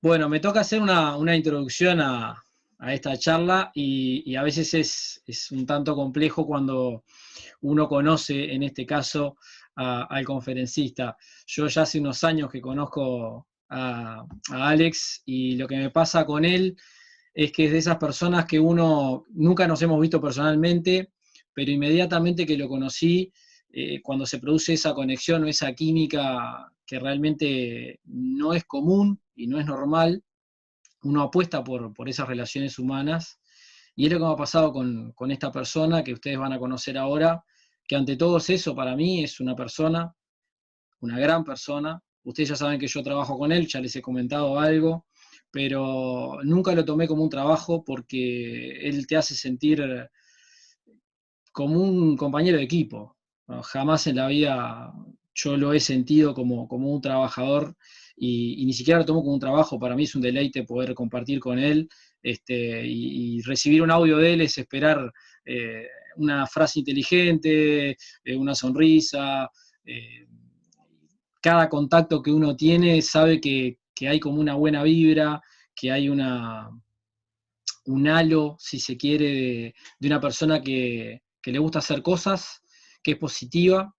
Bueno, me toca hacer una introducción a esta charla y a veces es un tanto complejo cuando uno conoce, en este caso, al conferencista. Yo ya hace unos años que conozco a Alex y lo que me pasa con él es que es de esas personas que uno nunca nos hemos visto personalmente, pero inmediatamente que lo conocí, cuando se produce esa conexión o esa química que realmente no es común y no es normal, uno apuesta por esas relaciones humanas. Y es lo que me ha pasado con esta persona que ustedes van a conocer ahora, que ante todo es eso, para mí es una persona, una gran persona. Ustedes ya saben que yo trabajo con él, ya les he comentado algo, pero nunca lo tomé como un trabajo porque él te hace sentir como un compañero de equipo. ¿No? Jamás en la vida yo lo he sentido como un trabajador y ni siquiera lo tomo como un trabajo. Para mí es un deleite poder compartir con él y recibir un audio de él es esperar eh, una frase inteligente, una sonrisa. eh, Cada contacto que uno tiene sabe que hay como una buena vibra, que hay un halo, si se quiere, de una persona que le gusta hacer cosas, que es positiva.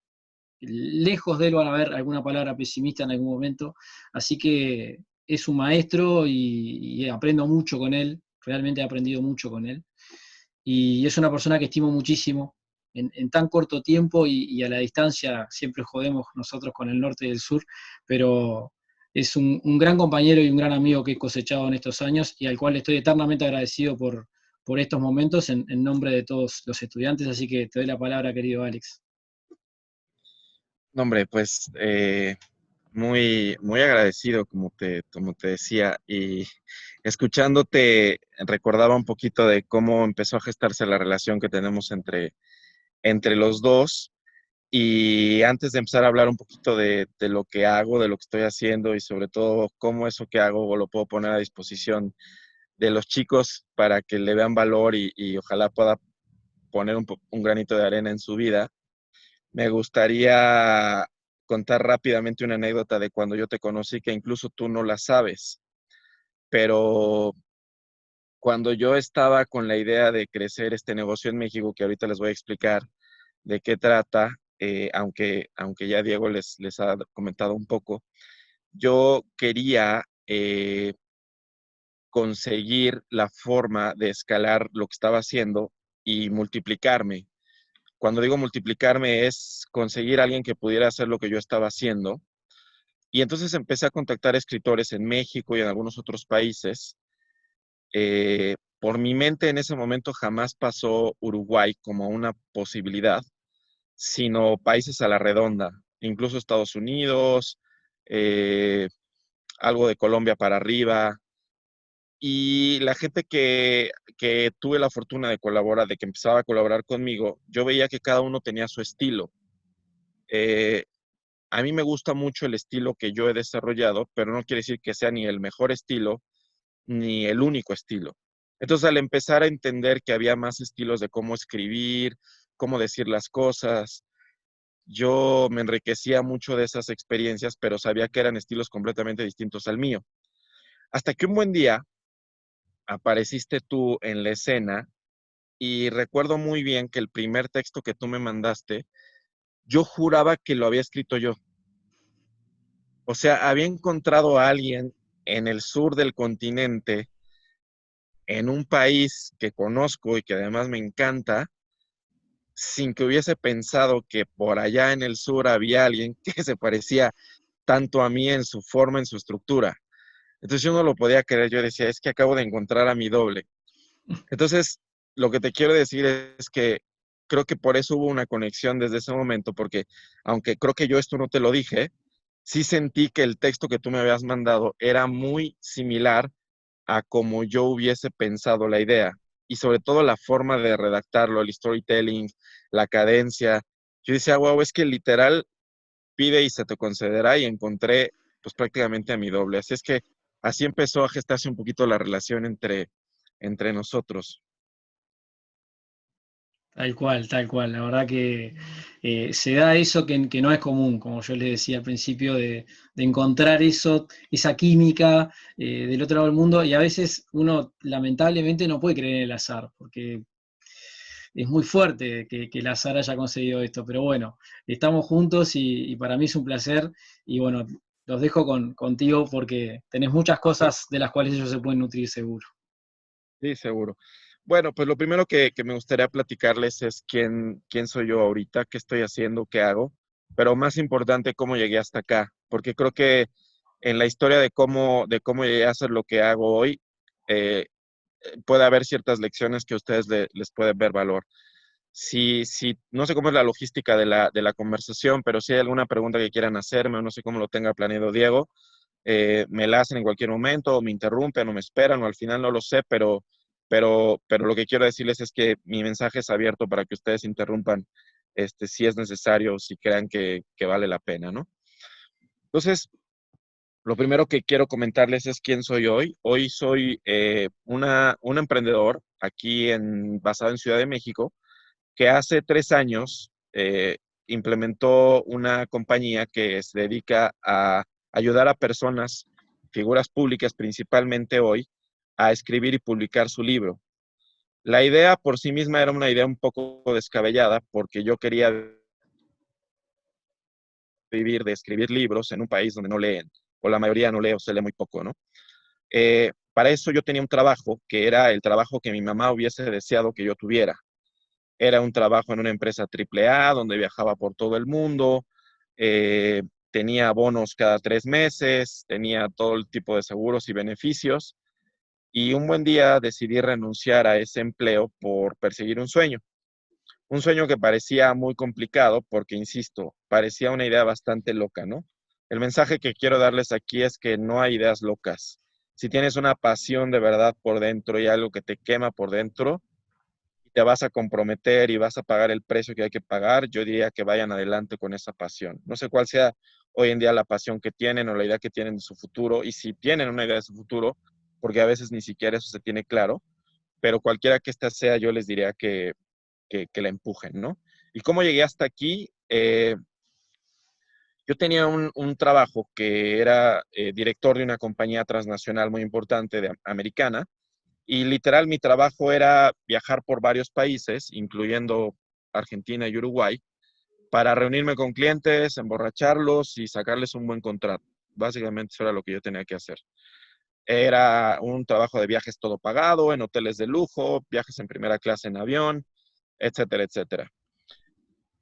Lejos de él van a haber alguna palabra pesimista en algún momento, así que es un maestro y aprendo mucho con él, realmente he aprendido mucho con él, y es una persona que estimo muchísimo. En tan corto tiempo y a la distancia, siempre jodemos nosotros con el norte y el sur, pero es un gran compañero y un gran amigo que he cosechado en estos años y al cual estoy eternamente agradecido por estos momentos en nombre de todos los estudiantes, así que te doy la palabra, querido Alex. No, hombre, pues muy, muy agradecido, como te decía, y escuchándote recordaba un poquito de cómo empezó a gestarse la relación que tenemos entre los dos. Y antes de empezar a hablar un poquito de lo que hago, de lo que estoy haciendo y sobre todo cómo eso que hago lo puedo poner a disposición de los chicos para que le vean valor y ojalá pueda poner un granito de arena en su vida, me gustaría contar rápidamente una anécdota de cuando yo te conocí, que incluso tú no la sabes, pero cuando yo estaba con la idea de crecer este negocio en México, que ahorita les voy a explicar de qué trata, aunque ya Diego les ha comentado un poco, yo quería conseguir la forma de escalar lo que estaba haciendo y multiplicarme. Cuando digo multiplicarme es conseguir a alguien que pudiera hacer lo que yo estaba haciendo. Y entonces empecé a contactar escritores en México y en algunos otros países. Por mi mente en ese momento jamás pasó Uruguay como una posibilidad, sino países a la redonda, incluso Estados Unidos, eh, algo de Colombia para arriba. Y la gente que tuve la fortuna de colaborar, de que empezaba a colaborar conmigo, yo veía que cada uno tenía su estilo. Eh, a mí me gusta mucho el estilo que yo he desarrollado, pero no quiere decir que sea ni el mejor estilo ni el único estilo. Entonces, al empezar a entender que había más estilos de cómo escribir, cómo decir las cosas, yo me enriquecía mucho de esas experiencias, pero sabía que eran estilos completamente distintos al mío. Hasta que un buen día apareciste tú en la escena y recuerdo muy bien que el primer texto que tú me mandaste, yo juraba que lo había escrito yo. O sea, había encontrado a alguien en el sur del continente, en un país que conozco y que además me encanta, sin que hubiese pensado que por allá en el sur había alguien que se parecía tanto a mí en su forma, en su estructura. Entonces yo no lo podía creer, yo decía, es que acabo de encontrar a mi doble. Entonces, lo que te quiero decir es que creo que por eso hubo una conexión desde ese momento, porque aunque creo que yo esto no te lo dije, sí sentí que el texto que tú me habías mandado era muy similar a como yo hubiese pensado la idea y sobre todo la forma de redactarlo, el storytelling, la cadencia. Yo decía, wow, es que literal pide y se te concederá y encontré pues prácticamente a mi doble. Así es que así empezó a gestarse un poquito la relación entre nosotros. Tal cual, tal cual. La verdad que se da eso que no es común, como yo les decía al principio, de encontrar eso, esa química del otro lado del mundo, y a veces uno lamentablemente no puede creer en el azar, porque es muy fuerte que el azar haya conseguido esto, pero bueno, estamos juntos y para mí es un placer, y bueno, los dejo contigo porque tenés muchas Sí, cosas de las cuales ellos se pueden nutrir seguro. sí, seguro. Bueno, pues lo primero que me gustaría platicarles es quién soy yo ahorita, qué estoy haciendo, qué hago, pero más importante, cómo llegué hasta acá, porque creo que en la historia de cómo llegué a hacer lo que hago hoy, eh, puede haber ciertas lecciones que a ustedes les pueden ver valor. Si, no sé cómo es la logística de la conversación, pero si hay alguna pregunta que quieran hacerme o no sé cómo lo tenga planeado Diego, me la hacen en cualquier momento o me interrumpen o me esperan o al final no lo sé, pero lo que quiero decirles es que mi mensaje es abierto para que ustedes interrumpan si es necesario o si crean que vale la pena, ¿no? Entonces, lo primero que quiero comentarles es quién soy hoy. Hoy soy un emprendedor aquí basado en Ciudad de México que hace 3 años implementó una compañía que se dedica a ayudar a personas, figuras públicas principalmente hoy, a escribir y publicar su libro. La idea por sí misma era una idea un poco descabellada porque yo quería vivir de escribir libros en un país donde no leen, o la mayoría no lee o se lee muy poco, ¿no? Para eso yo tenía un trabajo que era el trabajo que mi mamá hubiese deseado que yo tuviera. Era un trabajo en una empresa AAA donde viajaba por todo el mundo, eh, tenía bonos cada 3 meses, tenía todo el tipo de seguros y beneficios. Y un buen día decidí renunciar a ese empleo por perseguir un sueño. Un sueño que parecía muy complicado porque, insisto, parecía una idea bastante loca, ¿no? El mensaje que quiero darles aquí es que no hay ideas locas. Si tienes una pasión de verdad por dentro y algo que te quema por dentro, y te vas a comprometer y vas a pagar el precio que hay que pagar, yo diría que vayan adelante con esa pasión. No sé cuál sea hoy en día la pasión que tienen o la idea que tienen de su futuro, y si tienen una idea de su futuro, porque a veces ni siquiera eso se tiene claro, pero cualquiera que ésta sea, yo les diría que la empujen, ¿no? ¿Y cómo llegué hasta aquí? Yo tenía un trabajo que era director de una compañía transnacional muy importante americana, y literal mi trabajo era viajar por varios países, incluyendo Argentina y Uruguay, para reunirme con clientes, emborracharlos y sacarles un buen contrato. Básicamente eso era lo que yo tenía que hacer. Era un trabajo de viajes todo pagado, en hoteles de lujo, viajes en primera clase en avión, etcétera, etcétera.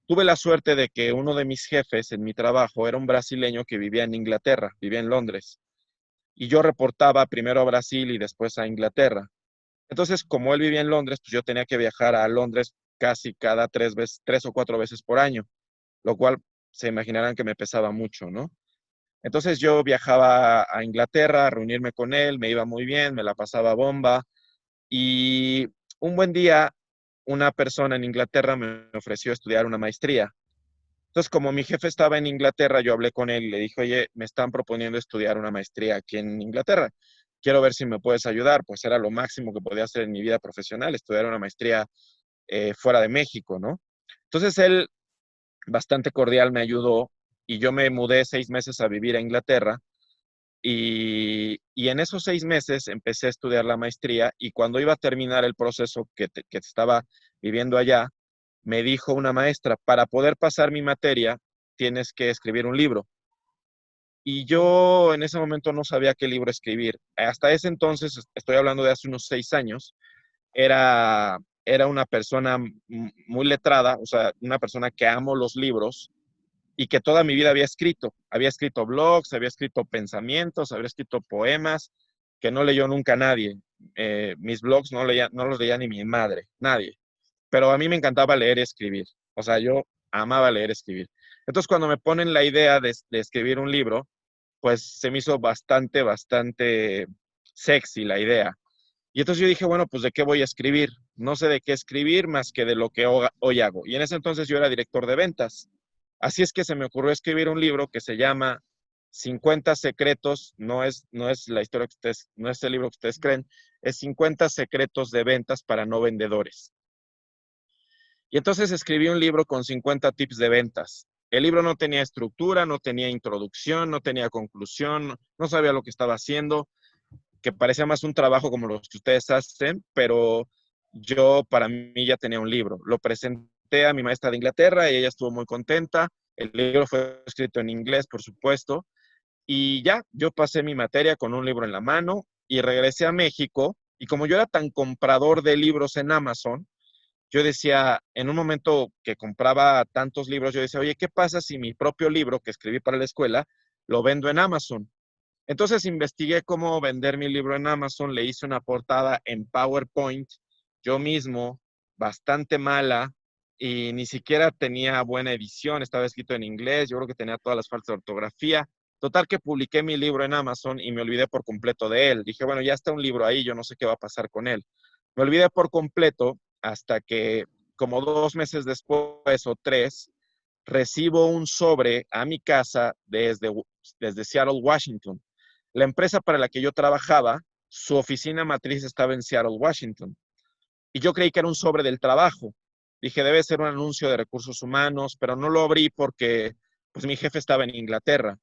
Tuve la suerte de que uno de mis jefes en mi trabajo era un brasileño que vivía en Inglaterra, vivía en Londres, y yo reportaba primero a Brasil y después a Inglaterra. Entonces, como él vivía en Londres, pues yo tenía que viajar a Londres casi cada 3 veces, 3 o 4 veces por año, lo cual se imaginarán que me pesaba mucho, ¿no? Entonces yo viajaba a Inglaterra a reunirme con él, me iba muy bien, me la pasaba bomba, y un buen día una persona en Inglaterra me ofreció estudiar una maestría. Entonces, como mi jefe estaba en Inglaterra, yo hablé con él y le dije, oye, me están proponiendo estudiar una maestría aquí en Inglaterra. Quiero ver si me puedes ayudar. Pues era lo máximo que podía hacer en mi vida profesional, estudiar una maestría fuera de México, ¿no? Entonces, él bastante cordial me ayudó y yo me mudé 6 meses a vivir a Inglaterra, y en esos 6 meses empecé a estudiar la maestría, y cuando iba a terminar el proceso que estaba viviendo allá, me dijo una maestra, para poder pasar mi materia, tienes que escribir un libro. Y yo en ese momento no sabía qué libro escribir. Hasta ese entonces, estoy hablando de hace unos 6 años, era una persona muy letrada, o sea, una persona que amo los libros y que toda mi vida había escrito. Había escrito blogs, había escrito pensamientos, había escrito poemas que no leyó nunca nadie. Mis blogs no los leía ni mi madre, nadie. Pero a mí me encantaba leer y escribir. O sea, yo amaba leer y escribir. Entonces, cuando me ponen la idea de escribir un libro, pues se me hizo bastante, bastante sexy la idea. Y entonces yo dije, bueno, pues ¿de qué voy a escribir? No sé de qué escribir más que de lo que hoy hago. Y en ese entonces yo era director de ventas. Así es que se me ocurrió escribir un libro que se llama 50 secretos, no es la historia que ustedes, no es el libro que ustedes creen, es 50 secretos de ventas para no vendedores. Y entonces escribí un libro con 50 tips de ventas. El libro no tenía estructura, no tenía introducción, no tenía conclusión, no sabía lo que estaba haciendo, que parecía más un trabajo como los que ustedes hacen, pero yo para mí ya tenía un libro. Lo presenté a mi maestra de Inglaterra y ella estuvo muy contenta. El libro fue escrito en inglés, por supuesto, y ya, yo pasé mi materia con un libro en la mano y regresé a México. Y como yo era tan comprador de libros en Amazon, yo decía, en un momento que compraba tantos libros, yo decía, oye, ¿qué pasa si mi propio libro que escribí para la escuela lo vendo en Amazon? Entonces investigué cómo vender mi libro en Amazon, le hice una portada en PowerPoint, yo mismo, bastante mala, y ni siquiera tenía buena edición, estaba escrito en inglés, yo creo que tenía todas las faltas de ortografía. Total que publiqué mi libro en Amazon y me olvidé por completo de él. Dije, bueno, ya está un libro ahí, yo no sé qué va a pasar con él. Me olvidé por completo hasta que como 2 meses después o 3, recibo un sobre a mi casa desde Seattle, Washington. La empresa para la que yo trabajaba, su oficina matriz estaba en Seattle, Washington. Y yo creí que era un sobre del trabajo. Dije, debe ser un anuncio de recursos humanos, pero no lo abrí porque pues mi jefe estaba en Inglaterra.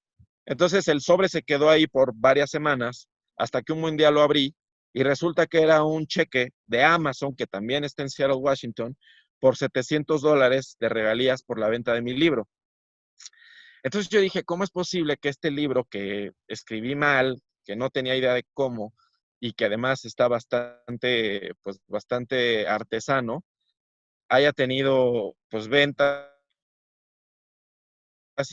Entonces el sobre se quedó ahí por varias semanas hasta que un buen día lo abrí y resulta que era un cheque de Amazon, que también está en Seattle, Washington, por $700 de regalías por la venta de mi libro. Entonces yo dije, ¿cómo es posible que este libro que escribí mal, que no tenía idea de cómo y que además está bastante, pues bastante artesano, haya tenido pues ventas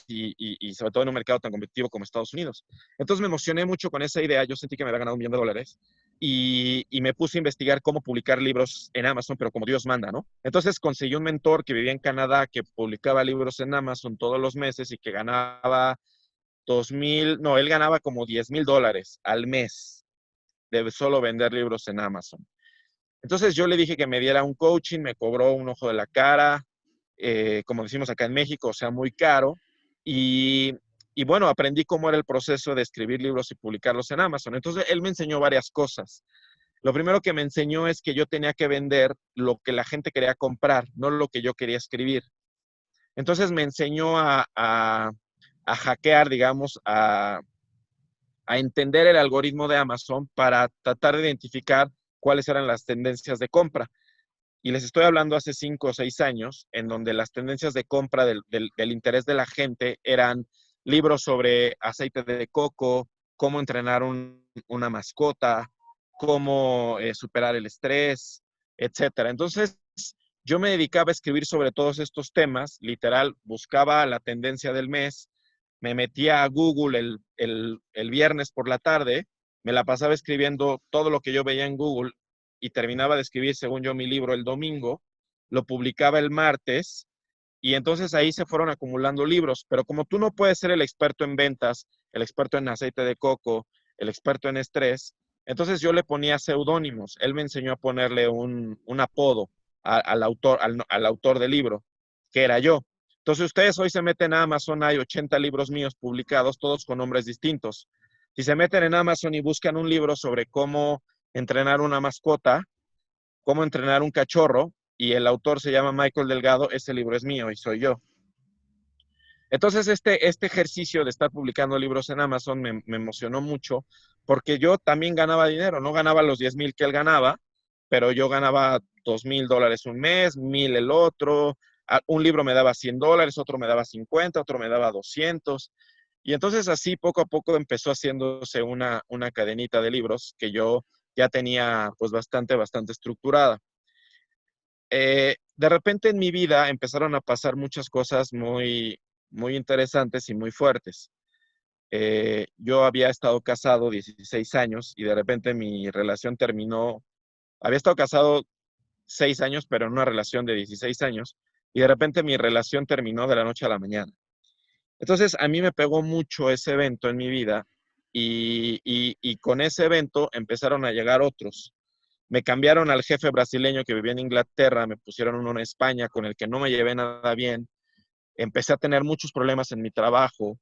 y sobre todo en un mercado tan competitivo como Estados Unidos? Entonces me emocioné mucho con esa idea, yo sentí que me había ganado $1,000,000 y me puse a investigar cómo publicar libros en Amazon, pero como Dios manda, ¿no? Entonces conseguí un mentor que vivía en Canadá, que publicaba libros en Amazon todos los meses y que ganaba 2,000, no, él ganaba como $10,000 al mes de solo vender libros en Amazon. Entonces yo le dije que me diera un coaching, me cobró un ojo de la cara, como decimos acá en México, o sea, muy caro. Y, y bueno, aprendí cómo era el proceso de escribir libros y publicarlos en Amazon. Entonces él me enseñó varias cosas. Lo primero que me enseñó es que yo tenía que vender lo que la gente quería comprar, no lo que yo quería escribir. Entonces me enseñó a hackear, digamos, a entender el algoritmo de Amazon para tratar de identificar cuáles eran las tendencias de compra. Y les estoy hablando hace 5 o 6 años, en donde las tendencias de compra del interés de la gente eran libros sobre aceite de coco, cómo entrenar una mascota, cómo superar el estrés, etcétera. Entonces, yo me dedicaba a escribir sobre todos estos temas, literal, buscaba la tendencia del mes, me metía a Google el viernes por la tarde, me la pasaba escribiendo todo lo que yo veía en Google y terminaba de escribir, según yo, mi libro el domingo, lo publicaba el martes y entonces ahí se fueron acumulando libros. Pero como tú no puedes ser el experto en ventas, el experto en aceite de coco, el experto en estrés, entonces yo le ponía seudónimos. Él me enseñó a ponerle un apodo al autor del libro, que era yo. Entonces ustedes hoy se meten a Amazon, hay 80 libros míos publicados, todos con nombres distintos. Si se meten en Amazon y buscan un libro sobre cómo entrenar una mascota, cómo entrenar un cachorro, y el autor se llama Michael Delgado, ese libro es mío y soy yo. Entonces, este ejercicio de estar publicando libros en Amazon me emocionó mucho porque yo también ganaba dinero, no ganaba los 10,000 que él ganaba, pero yo ganaba $2,000 un mes, 1,000 el otro, un libro me daba $100, otro me daba 50, otro me daba 200. Y entonces así poco a poco empezó haciéndose una cadenita de libros que yo ya tenía pues bastante estructurada. De repente en mi vida empezaron a pasar muchas cosas muy interesantes y muy fuertes. Yo había estado casado 16 años y de repente mi relación terminó. Había estado casado 6 años, pero en una relación de 16 años, y de repente mi relación terminó de la noche a la mañana. Entonces a mí me pegó mucho ese evento en mi vida y con ese evento empezaron a llegar otros. Me cambiaron al jefe brasileño que vivía en Inglaterra, me pusieron uno en España con el que no me llevé nada bien. Empecé a tener muchos problemas en mi trabajo.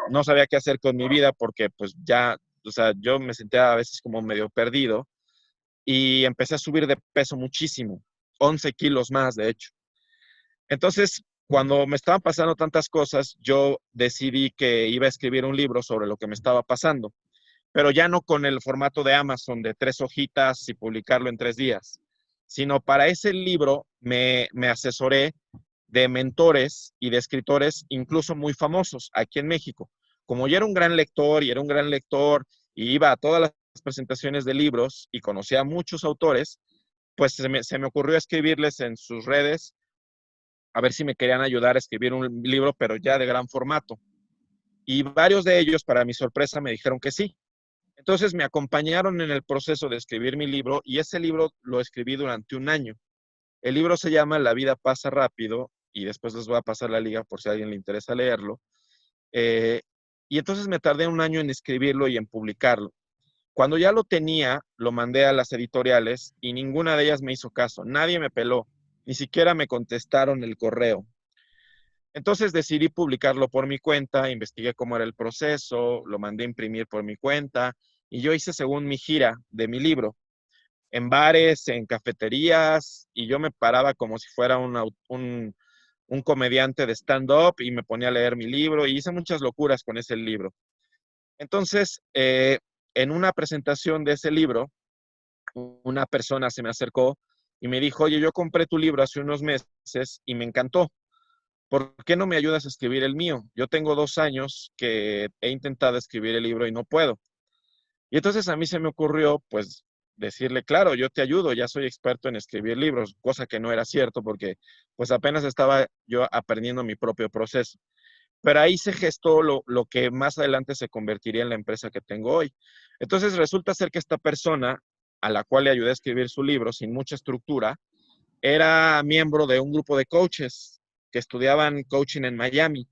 No sabía qué hacer con mi vida porque pues ya, o sea, yo me sentía a veces como medio perdido y empecé a subir de peso muchísimo. 11 kilos más, de hecho. Entonces, cuando me estaban pasando tantas cosas, yo decidí que iba a escribir un libro sobre lo que me estaba pasando, pero ya no con el formato de Amazon de 3 hojitas y publicarlo en 3 días, sino para ese libro me asesoré de mentores y de escritores incluso muy famosos aquí en México. Como yo era un gran lector y era un gran lector y iba a todas las presentaciones de libros y conocía a muchos autores, pues se me ocurrió escribirles en sus redes a ver si me querían ayudar a escribir un libro, pero ya de gran formato. Y varios de ellos, para mi sorpresa, me dijeron que sí. Entonces me acompañaron en el proceso de escribir mi libro y ese libro lo escribí durante un año. El libro se llama La vida pasa rápido y después les voy a pasar la liga por si a alguien le interesa leerlo. Eh, y entonces me tardé un año en escribirlo y en publicarlo. Cuando ya lo tenía, lo mandé a las editoriales y ninguna de ellas me hizo caso. Nadie me peló, ni siquiera me contestaron el correo. Entonces decidí publicarlo por mi cuenta, investigué cómo era el proceso, lo mandé a imprimir por mi cuenta y yo hice según mi gira de mi libro, en bares, en cafeterías, y yo me paraba como si fuera un comediante de stand-up y me ponía a leer mi libro y hice muchas locuras con ese libro. Entonces, en una presentación de ese libro, una persona se me acercó y me dijo, oye, yo compré tu libro hace unos meses y me encantó. ¿Por qué no me ayudas a escribir el mío? Yo tengo 2 años que he intentado escribir el libro y no puedo. Y entonces a mí se me ocurrió, pues, decirle, claro, yo te ayudo, ya soy experto en escribir libros, cosa que no era cierto porque, pues, apenas estaba yo aprendiendo mi propio proceso. Pero ahí se gestó lo que más adelante se convertiría en la empresa que tengo hoy. Entonces resulta ser que esta persona, a la cual le ayudé a escribir su libro sin mucha estructura, era miembro de un grupo de coaches que estudiaban coaching en Miami.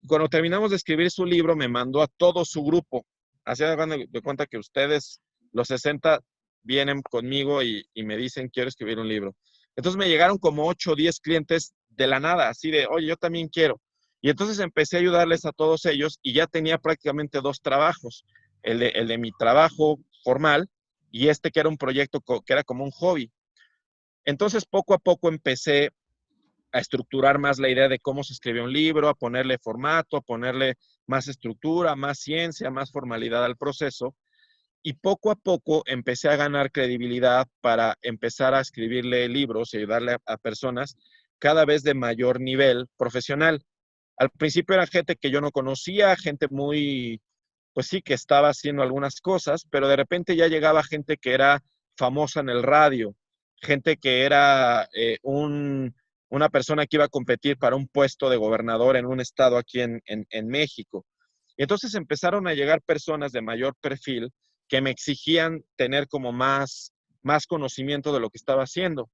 Cuando terminamos de escribir su libro, me mandó a todo su grupo. Así de cuenta que ustedes, los 60, vienen conmigo y me dicen, quiero escribir un libro. Entonces me llegaron como 8 o 10 clientes de la nada, así de, oye, yo también quiero. Y entonces empecé a ayudarles a todos ellos y ya tenía prácticamente 2 trabajos. El de mi trabajo formal y este que era un proyecto que era como un hobby. Entonces poco a poco empecé a estructurar más la idea de cómo se escribe un libro, a ponerle formato, a ponerle más estructura, más ciencia, más formalidad al proceso. Y poco a poco empecé a ganar credibilidad para empezar a escribirle libros y ayudarle a personas cada vez de mayor nivel profesional. Al principio era gente que yo no conocía, gente muy, pues sí, que estaba haciendo algunas cosas, pero de repente ya llegaba gente que era famosa en el radio, gente que era una persona que iba a competir para un puesto de gobernador en un estado aquí en México. Y entonces empezaron a llegar personas de mayor perfil que me exigían tener como más conocimiento de lo que estaba haciendo.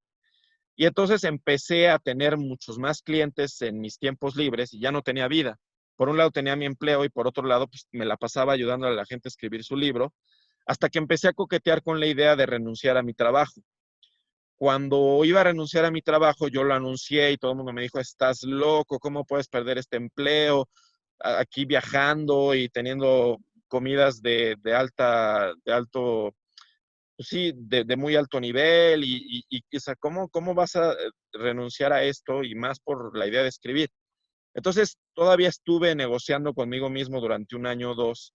Y entonces empecé a tener muchos más clientes en mis tiempos libres y ya no tenía vida. Por un lado tenía mi empleo y por otro lado pues, me la pasaba ayudando a la gente a escribir su libro, hasta que empecé a coquetear con la idea de renunciar a mi trabajo. Cuando iba a renunciar a mi trabajo, yo lo anuncié y todo el mundo me dijo, estás loco, ¿cómo puedes perder este empleo? Aquí viajando y teniendo comidas de alto, pues sí, de muy alto nivel o sea, ¿cómo vas a renunciar a esto? Y más por la idea de escribir. Entonces, todavía estuve negociando conmigo mismo durante un año o dos,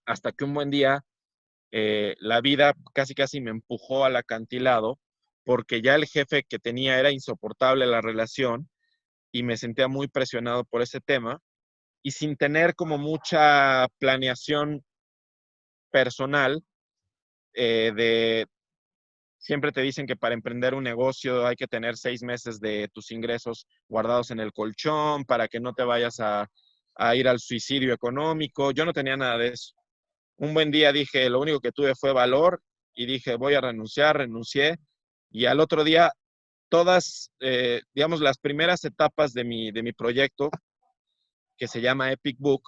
hasta que un buen día la vida casi casi me empujó al acantilado, porque ya el jefe que tenía era insoportable la relación y me sentía muy presionado por ese tema y sin tener como mucha planeación personal de siempre te dicen que para emprender un negocio hay que tener 6 meses de tus ingresos guardados en el colchón para que no te vayas a ir al suicidio económico. Yo no tenía nada de eso. Un buen día dije, lo único que tuve fue valor y dije, voy a renunciar, renuncié. Y al otro día, todas, digamos, las primeras etapas de mi proyecto, que se llama Epic Book,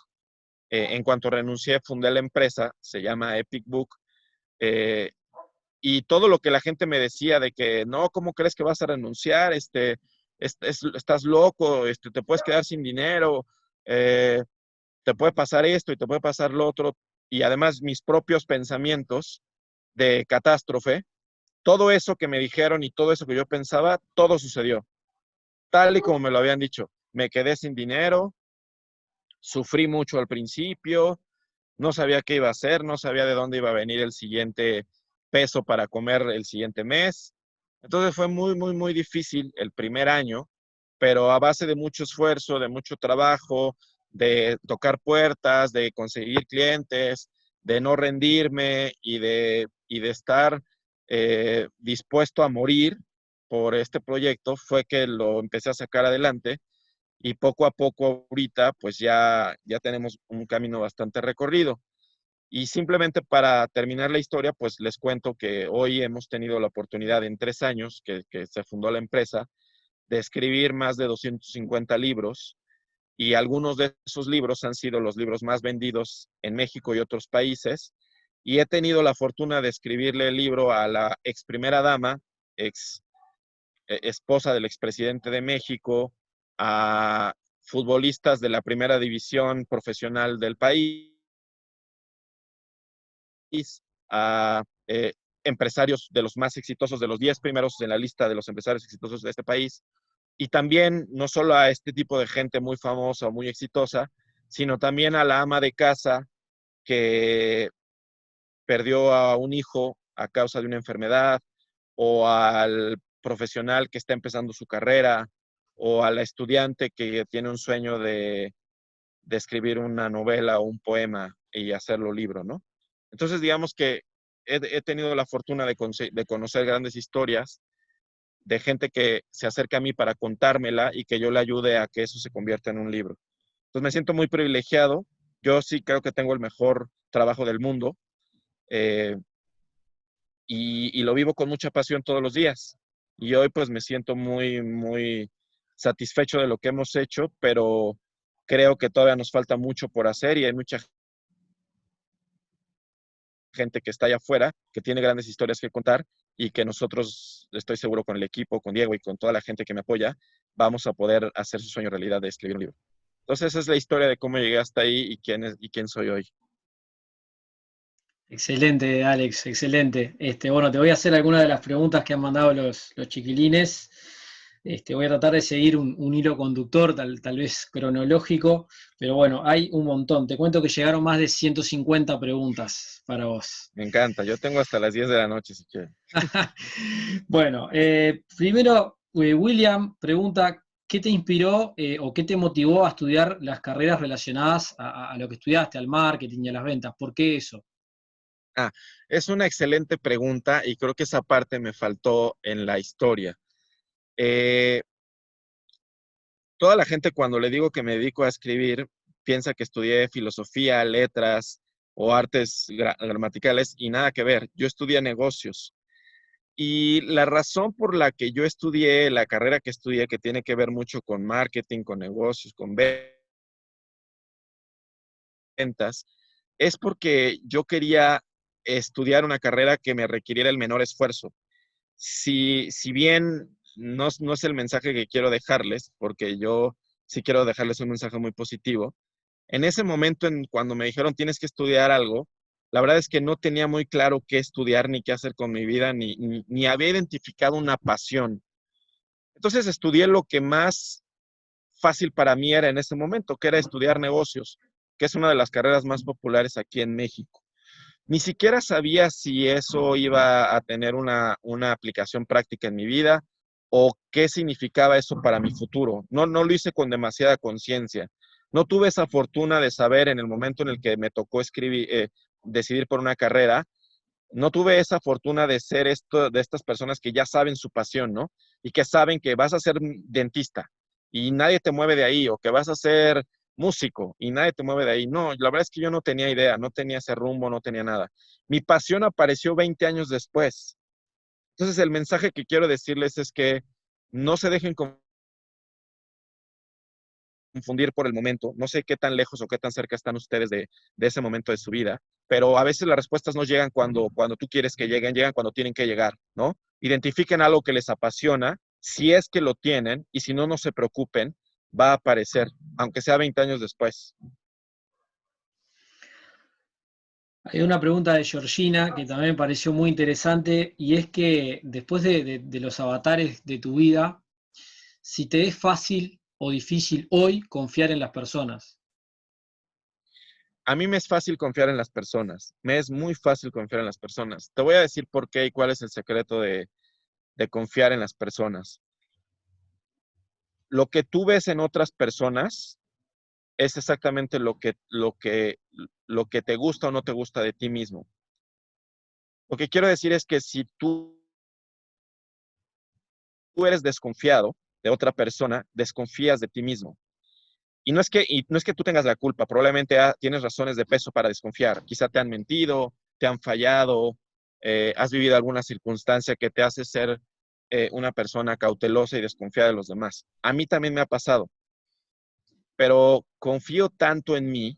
en cuanto renuncié, fundé la empresa, se llama Epic Book. eh, y todo lo que la gente me decía de que, no, ¿cómo crees que vas a renunciar? Estás loco, te puedes quedar sin dinero, eh, te puede pasar esto y te puede pasar lo otro. Y además mis propios pensamientos de catástrofe, todo eso que me dijeron y todo eso que yo pensaba, todo sucedió, tal y como me lo habían dicho. Me quedé sin dinero, sufrí mucho al principio, no sabía qué iba a hacer, no sabía de dónde iba a venir el siguiente peso para comer el siguiente mes. Entonces fue muy, muy, muy difícil el primer año, pero a base de mucho esfuerzo, de mucho trabajo, de tocar puertas, de conseguir clientes, de no rendirme y de estar dispuesto a morir por este proyecto, fue que lo empecé a sacar adelante y poco a poco ahorita pues ya tenemos un camino bastante recorrido. Y simplemente para terminar la historia, pues les cuento que hoy hemos tenido la oportunidad en 3 años que se fundó la empresa de escribir más de 250 libros y algunos de esos libros han sido los libros más vendidos en México y otros países. Y he tenido la fortuna de escribirle el libro a la ex primera dama, ex esposa del expresidente de México, a futbolistas de la primera división profesional del país, a empresarios de los más exitosos, de los 10 primeros en la lista de los empresarios exitosos de este país, y también no solo a este tipo de gente muy famosa o muy exitosa, sino también a la ama de casa que perdió a un hijo a causa de una enfermedad, o al profesional que está empezando su carrera, o a la estudiante que tiene un sueño de escribir una novela o un poema y hacerlo libro, ¿no? Entonces, digamos que he tenido la fortuna de conocer grandes historias de gente que se acerca a mí para contármela y que yo le ayude a que eso se convierta en un libro. Entonces, me siento muy privilegiado. Yo sí creo que tengo el mejor trabajo del mundo eh, y lo vivo con mucha pasión todos los días. Y hoy pues me siento muy, muy satisfecho de lo que hemos hecho, pero creo que todavía nos falta mucho por hacer y hay mucha gente que está allá afuera, que tiene grandes historias que contar y que nosotros, estoy seguro, con el equipo, con Diego y con toda la gente que me apoya, vamos a poder hacer su sueño realidad de escribir un libro. Entonces, esa es la historia de cómo llegué hasta ahí y quién soy hoy. Excelente, Alex, excelente. Bueno, te voy a hacer algunas de las preguntas que han mandado los chiquilines. Voy a tratar de seguir un hilo conductor, tal vez cronológico, pero bueno, hay un montón. Te cuento que llegaron más de 150 preguntas para vos. Me encanta. Yo tengo hasta las 10 de la noche, si quieren. Bueno, primero, William pregunta, ¿qué te inspiró o qué te motivó a estudiar las carreras relacionadas a lo que estudiaste, al marketing y a las ventas? ¿Por qué eso? Ah, es una excelente pregunta y creo que esa parte me faltó en la historia. Eh, Toda la gente cuando le digo que me dedico a escribir piensa que estudié filosofía, letras o artes gramaticales y nada que ver. Yo estudié negocios. Y la razón por la que yo estudié la carrera que estudié, que tiene que ver mucho con marketing, con negocios, con ventas, es porque yo quería estudiar una carrera que me requiriera el menor esfuerzo. Si bien no es el mensaje que quiero dejarles, porque yo sí quiero dejarles un mensaje muy positivo, en ese momento, cuando me dijeron tienes que estudiar algo, la verdad es que no tenía muy claro qué estudiar ni qué hacer con mi vida, ni había identificado una pasión. Entonces estudié lo que más fácil para mí era en ese momento, que era estudiar negocios, que es una de las carreras más populares aquí en México. Ni siquiera sabía si eso iba a tener una aplicación práctica en mi vida o qué significaba eso para mi futuro. No lo hice con demasiada conciencia. No tuve esa fortuna de saber en el momento en el que me tocó decidir por una carrera. No tuve esa fortuna de ser de estas personas que ya saben su pasión, ¿no? Y que saben que vas a ser dentista y nadie te mueve de ahí, o que vas a ser músico y nadie te mueve de ahí. No, la verdad es que yo no tenía idea, no tenía ese rumbo, no tenía nada. Mi pasión apareció 20 años después. Entonces, el mensaje que quiero decirles es que no se dejen confundir por el momento. No sé qué tan lejos o qué tan cerca están ustedes de ese momento de su vida, pero a veces las respuestas no llegan cuando tú quieres que lleguen, llegan cuando tienen que llegar, ¿no? Identifiquen algo que les apasiona, si es que lo tienen, y si no, no se preocupen, va a aparecer, aunque sea 20 años después. Hay una pregunta de Georgina que también me pareció muy interesante y es que después de los avatares de tu vida, si te es fácil o difícil hoy confiar en las personas. A mí me es fácil confiar en las personas, me es muy fácil confiar en las personas. Te voy a decir por qué y cuál es el secreto de confiar en las personas. Lo que tú ves en otras personas es exactamente lo que te gusta o no te gusta de ti mismo. Lo que quiero decir es que si tú eres desconfiado de otra persona, desconfías de ti mismo. Y no es que tú tengas la culpa, probablemente tienes razones de peso para desconfiar. Quizá te han mentido, te han fallado, has vivido alguna circunstancia que te hace ser una persona cautelosa y desconfiada de los demás. A mí también me ha pasado, pero confío tanto en mis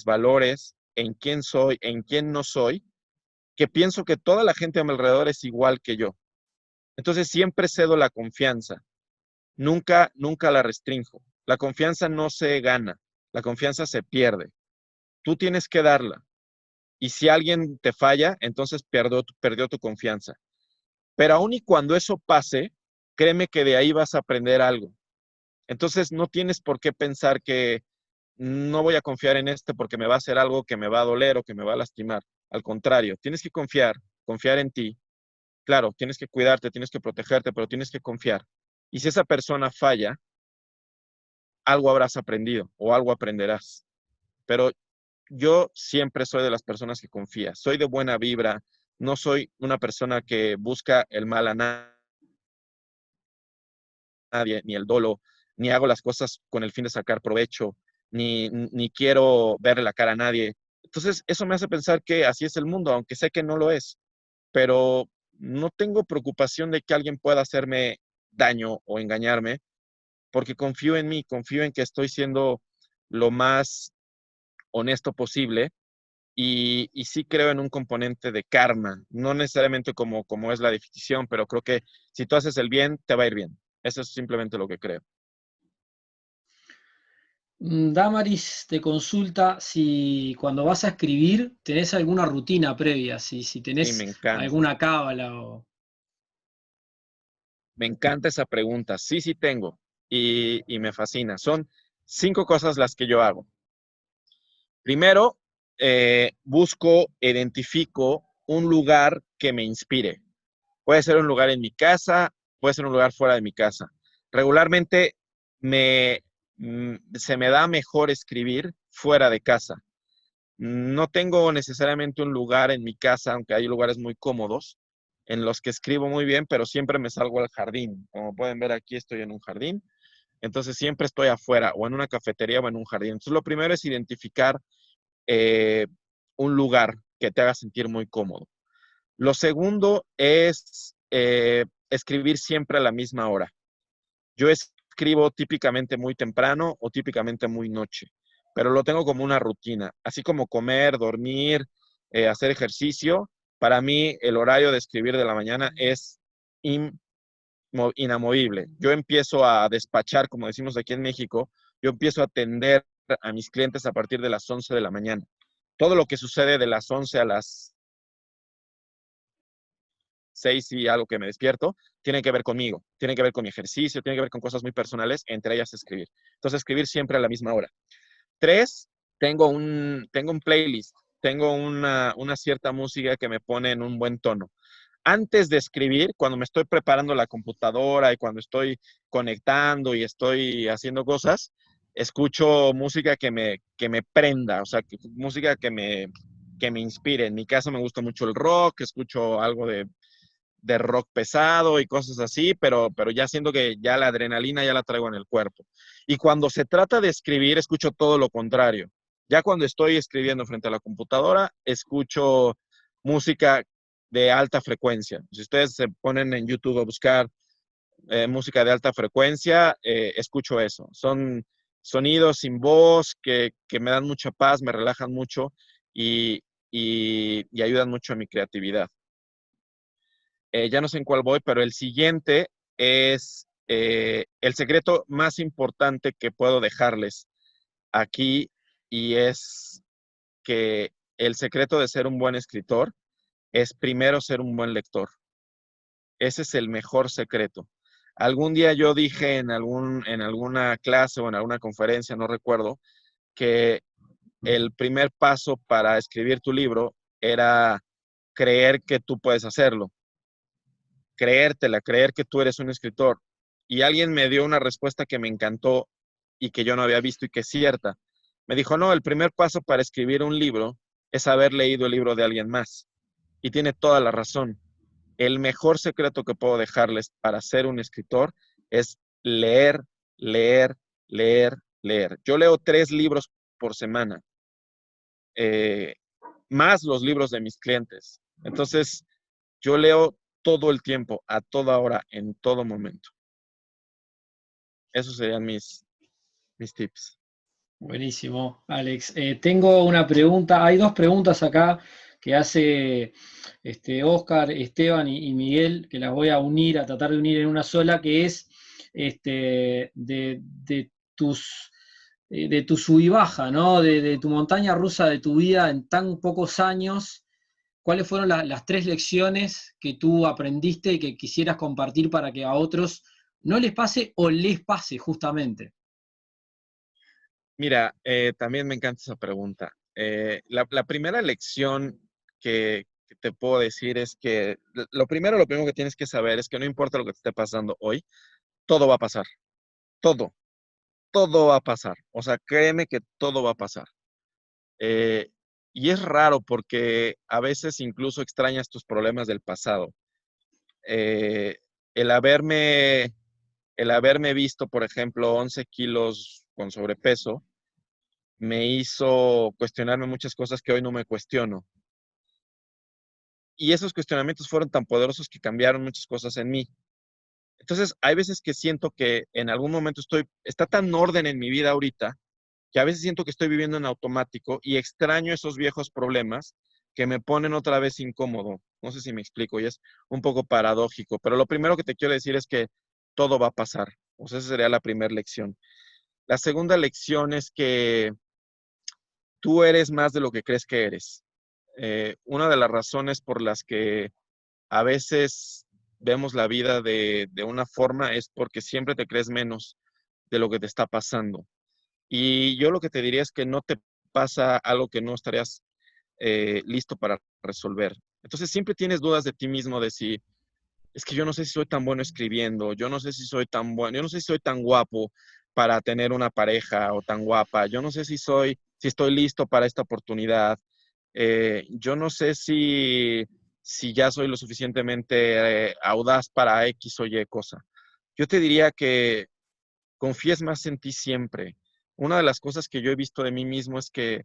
valores, en quién soy, en quién no soy, que pienso que toda la gente a mi alrededor es igual que yo. Entonces siempre cedo la confianza. Nunca la restrinjo. La confianza no se gana, la confianza se pierde. Tú tienes que darla. Y si alguien te falla, entonces perdió tu confianza. Pero aun y cuando eso pase, créeme que de ahí vas a aprender algo. Entonces no tienes por qué pensar que no voy a confiar en este porque me va a hacer algo que me va a doler o que me va a lastimar. Al contrario, tienes que confiar en ti. Claro, tienes que cuidarte, tienes que protegerte, pero tienes que confiar. Y si esa persona falla, algo habrás aprendido o algo aprenderás. Pero yo siempre soy de las personas que confía, soy de buena vibra, no soy una persona que busca el mal a nadie, ni el dolo, ni hago las cosas con el fin de sacar provecho, ni quiero verle la cara a nadie. Entonces, eso me hace pensar que así es el mundo, aunque sé que no lo es, pero no tengo preocupación de que alguien pueda hacerme daño o engañarme, porque confío en mí, confío en que estoy siendo lo más honesto posible y sí creo en un componente de karma, no necesariamente como es la definición, pero creo que si tú haces el bien, te va a ir bien. Eso es simplemente lo que creo. Damaris te consulta si cuando vas a escribir tenés alguna rutina previa, si Sí, me tenés encanta. alguna cábala o... Me encanta esa pregunta. Sí, sí tengo. Y me fascina. Son 5 cosas las que yo hago. Primero, identifico un lugar que me inspire. Puede ser un lugar en mi casa, puede ser un lugar fuera de mi casa. Regularmente me, se me da mejor escribir fuera de casa. No tengo necesariamente un lugar en mi casa, aunque hay lugares muy cómodos en los que escribo muy bien, pero siempre me salgo al jardín. Como pueden ver aquí estoy en un jardín, entonces siempre estoy afuera o en una cafetería o en un jardín. Entonces lo primero es identificar eh, un lugar que te haga sentir muy cómodo. Lo segundo es escribir siempre a la misma hora. Yo escribo típicamente muy temprano o típicamente muy noche, pero lo tengo como una rutina, así como comer, dormir, hacer ejercicio. Para mí el horario de escribir de la mañana es inamovible. Yo empiezo a despachar, como decimos aquí en México, yo empiezo a atender a mis clientes a partir de las 11 de la mañana. Todo lo que sucede de las 11 a las 6 y algo que me despierto, tiene que ver conmigo, tiene que ver con mi ejercicio, tiene que ver con cosas muy personales, entre ellas escribir. Entonces, escribir siempre a la misma hora. 3, tengo un playlist, tengo una cierta música que me pone en un buen tono. Antes de escribir, cuando me estoy preparando la computadora y cuando estoy conectando y estoy haciendo cosas, escucho música que me prenda, o sea, música que me inspire. En mi caso me gusta mucho el rock, escucho algo de rock pesado y cosas así, pero ya siento que ya la adrenalina ya la traigo en el cuerpo. Y cuando se trata de escribir, escucho todo lo contrario. Ya cuando estoy escribiendo frente a la computadora, escucho música de alta frecuencia. Si ustedes se ponen en YouTube a buscar música de alta frecuencia, escucho eso. Son sonidos sin voz que me dan mucha paz, me relajan mucho y ayudan mucho a mi creatividad. Ya no sé en cuál voy, pero el siguiente es el secreto más importante que puedo dejarles aquí y es que el secreto de ser un buen escritor es primero ser un buen lector. Ese es el mejor secreto. Algún día yo dije en alguna clase o en alguna conferencia, no recuerdo, que el primer paso para escribir tu libro era creer que tú puedes hacerlo, creértela, creer que tú eres un escritor. Y alguien me dio una respuesta que me encantó y que yo no había visto y que es cierta. Me dijo, no, el primer paso para escribir un libro es haber leído el libro de alguien más. Y tiene toda la razón. El mejor secreto que puedo dejarles para ser un escritor es leer, leer, leer, leer. Yo leo 3 libros por semana, eh, más los libros de mis clientes. Entonces, yo leo todo el tiempo, a toda hora, en todo momento. Esos serían mis tips. Buenísimo, Alex. Tengo una pregunta, hay dos preguntas acá que hace Oscar, Esteban y Miguel, que las voy a unir, a tratar de unir en una sola, que es de tu sub y baja, ¿no? De tu montaña rusa de tu vida en tan pocos años. ¿Cuáles fueron las tres lecciones que tú aprendiste y que quisieras compartir para que a otros no les pase o les pase justamente? Mira, también me encanta esa pregunta. La primera lección que te puedo decir es que lo primero que tienes que saber es que no importa lo que te esté pasando hoy, todo va a pasar. Todo, todo va a pasar. O sea, créeme que todo va a pasar. Eh, y es raro porque a veces incluso extrañas tus problemas del pasado. Eh, el haberme, el haberme visto, por ejemplo, 11 kilos con sobrepeso, me hizo cuestionarme muchas cosas que hoy no me cuestiono. Y esos cuestionamientos fueron tan poderosos que cambiaron muchas cosas en mí. Entonces, hay veces que siento que en algún momento está tan orden en mi vida ahorita, que a veces siento que estoy viviendo en automático y extraño esos viejos problemas que me ponen otra vez incómodo. No sé si me explico y es un poco paradójico, pero lo primero que te quiero decir es que todo va a pasar. O sea, esa sería la primera lección. La segunda lección es que tú eres más de lo que crees que eres. Una de las razones por las que a veces vemos la vida de una forma es porque siempre te crees menos de lo que te está pasando. Y yo lo que te diría es que no te pasa algo que no estarías listo para resolver. Entonces siempre tienes dudas de ti mismo de si es que yo no sé si soy tan bueno escribiendo, yo no sé si soy tan bueno, yo no sé si soy tan guapo para tener una pareja o tan guapa, yo no sé si estoy listo para esta oportunidad, yo no sé si ya soy lo suficientemente audaz para X o Y cosa. Yo te diría que confíes más en ti siempre. Una de las cosas que yo he visto de mí mismo es que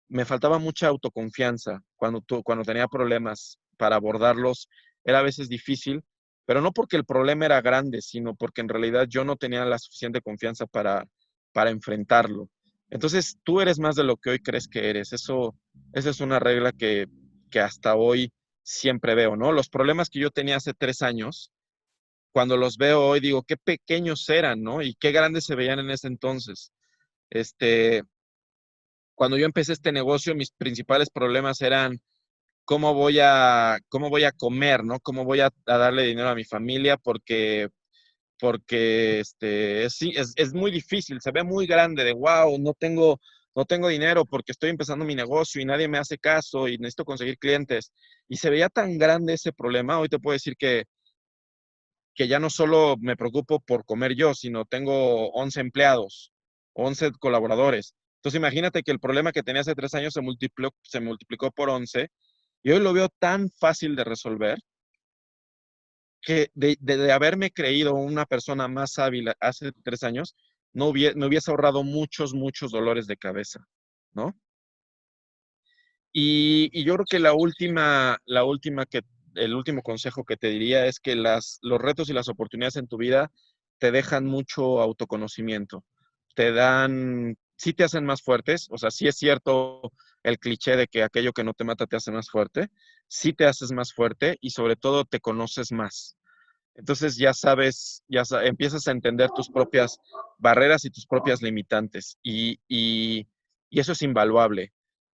me faltaba mucha autoconfianza cuando tenía problemas para abordarlos. Era a veces difícil, pero no porque el problema era grande, sino porque en realidad yo no tenía la suficiente confianza para enfrentarlo. Entonces, tú eres más de lo que hoy crees que eres. Esa es una regla que hasta hoy siempre veo, ¿no? Los problemas que yo tenía hace 3 años, cuando los veo hoy, digo, qué pequeños eran, ¿no? Y qué grandes se veían en ese entonces. Este, cuando yo empecé este negocio, mis principales problemas eran cómo voy a comer, ¿no? Cómo voy a darle dinero a mi familia porque sí, es muy difícil, se ve muy grande de, wow, no tengo dinero porque estoy empezando mi negocio y nadie me hace caso y necesito conseguir clientes. Y se veía tan grande ese problema, hoy te puedo decir que ya no solo me preocupo por comer yo, sino tengo 11 empleados, 11 colaboradores. Entonces imagínate que el problema que tenía hace 3 años se multiplicó por 11 y hoy lo veo tan fácil de resolver que de haberme creído una persona más hábil hace 3 años, me hubiese ahorrado muchos, muchos dolores de cabeza, ¿no? Y yo creo que el último consejo que te diría es que los retos y las oportunidades en tu vida te dejan mucho autoconocimiento, sí te hacen más fuertes, o sea, sí es cierto el cliché de que aquello que no te mata te hace más fuerte, sí te haces más fuerte y sobre todo te conoces más. Entonces ya sabes, empiezas a entender tus propias barreras y tus propias limitantes y eso es invaluable.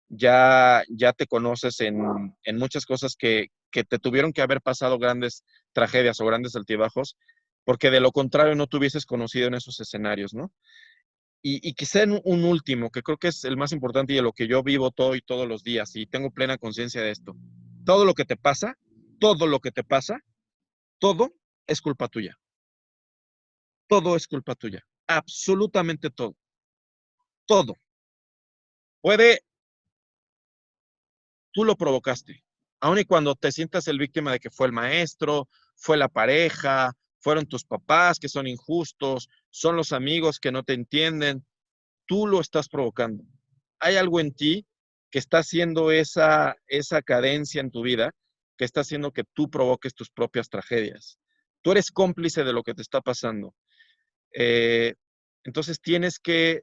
ya te conoces en muchas cosas que te tuvieron que haber pasado grandes tragedias o grandes altibajos, porque de lo contrario no te hubieses conocido en esos escenarios, ¿no? Y quizá en un último, que creo que es el más importante y de lo que yo vivo todo y todos los días, y tengo plena conciencia de esto. Todo lo que te pasa, todo lo que te pasa, todo es culpa tuya. Todo es culpa tuya. Absolutamente todo. Todo. Puede, tú lo provocaste. Aun y cuando te sientas el víctima de que fue el maestro, fue la pareja, fueron tus papás que son injustos, son los amigos que no te entienden, tú lo estás provocando. Hay algo en ti que está haciendo esa cadencia en tu vida, que está haciendo que tú provoques tus propias tragedias. Tú eres cómplice de lo que te está pasando. Eh, entonces tienes que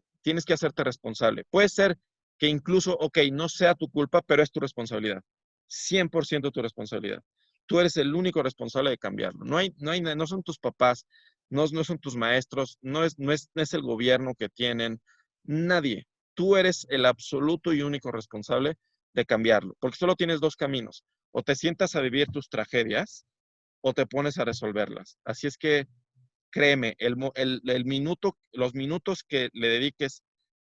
hacerte responsable. Puede ser que incluso, ok, no sea tu culpa, pero es tu responsabilidad. 100% tu responsabilidad. Tú eres el único responsable de cambiarlo. No son tus papás, no son tus maestros, no es el gobierno que tienen, nadie. Tú eres el absoluto y único responsable de cambiarlo, porque solo tienes dos caminos. O te sientas a vivir tus tragedias o te pones a resolverlas. Así es que créeme, los minutos que le dediques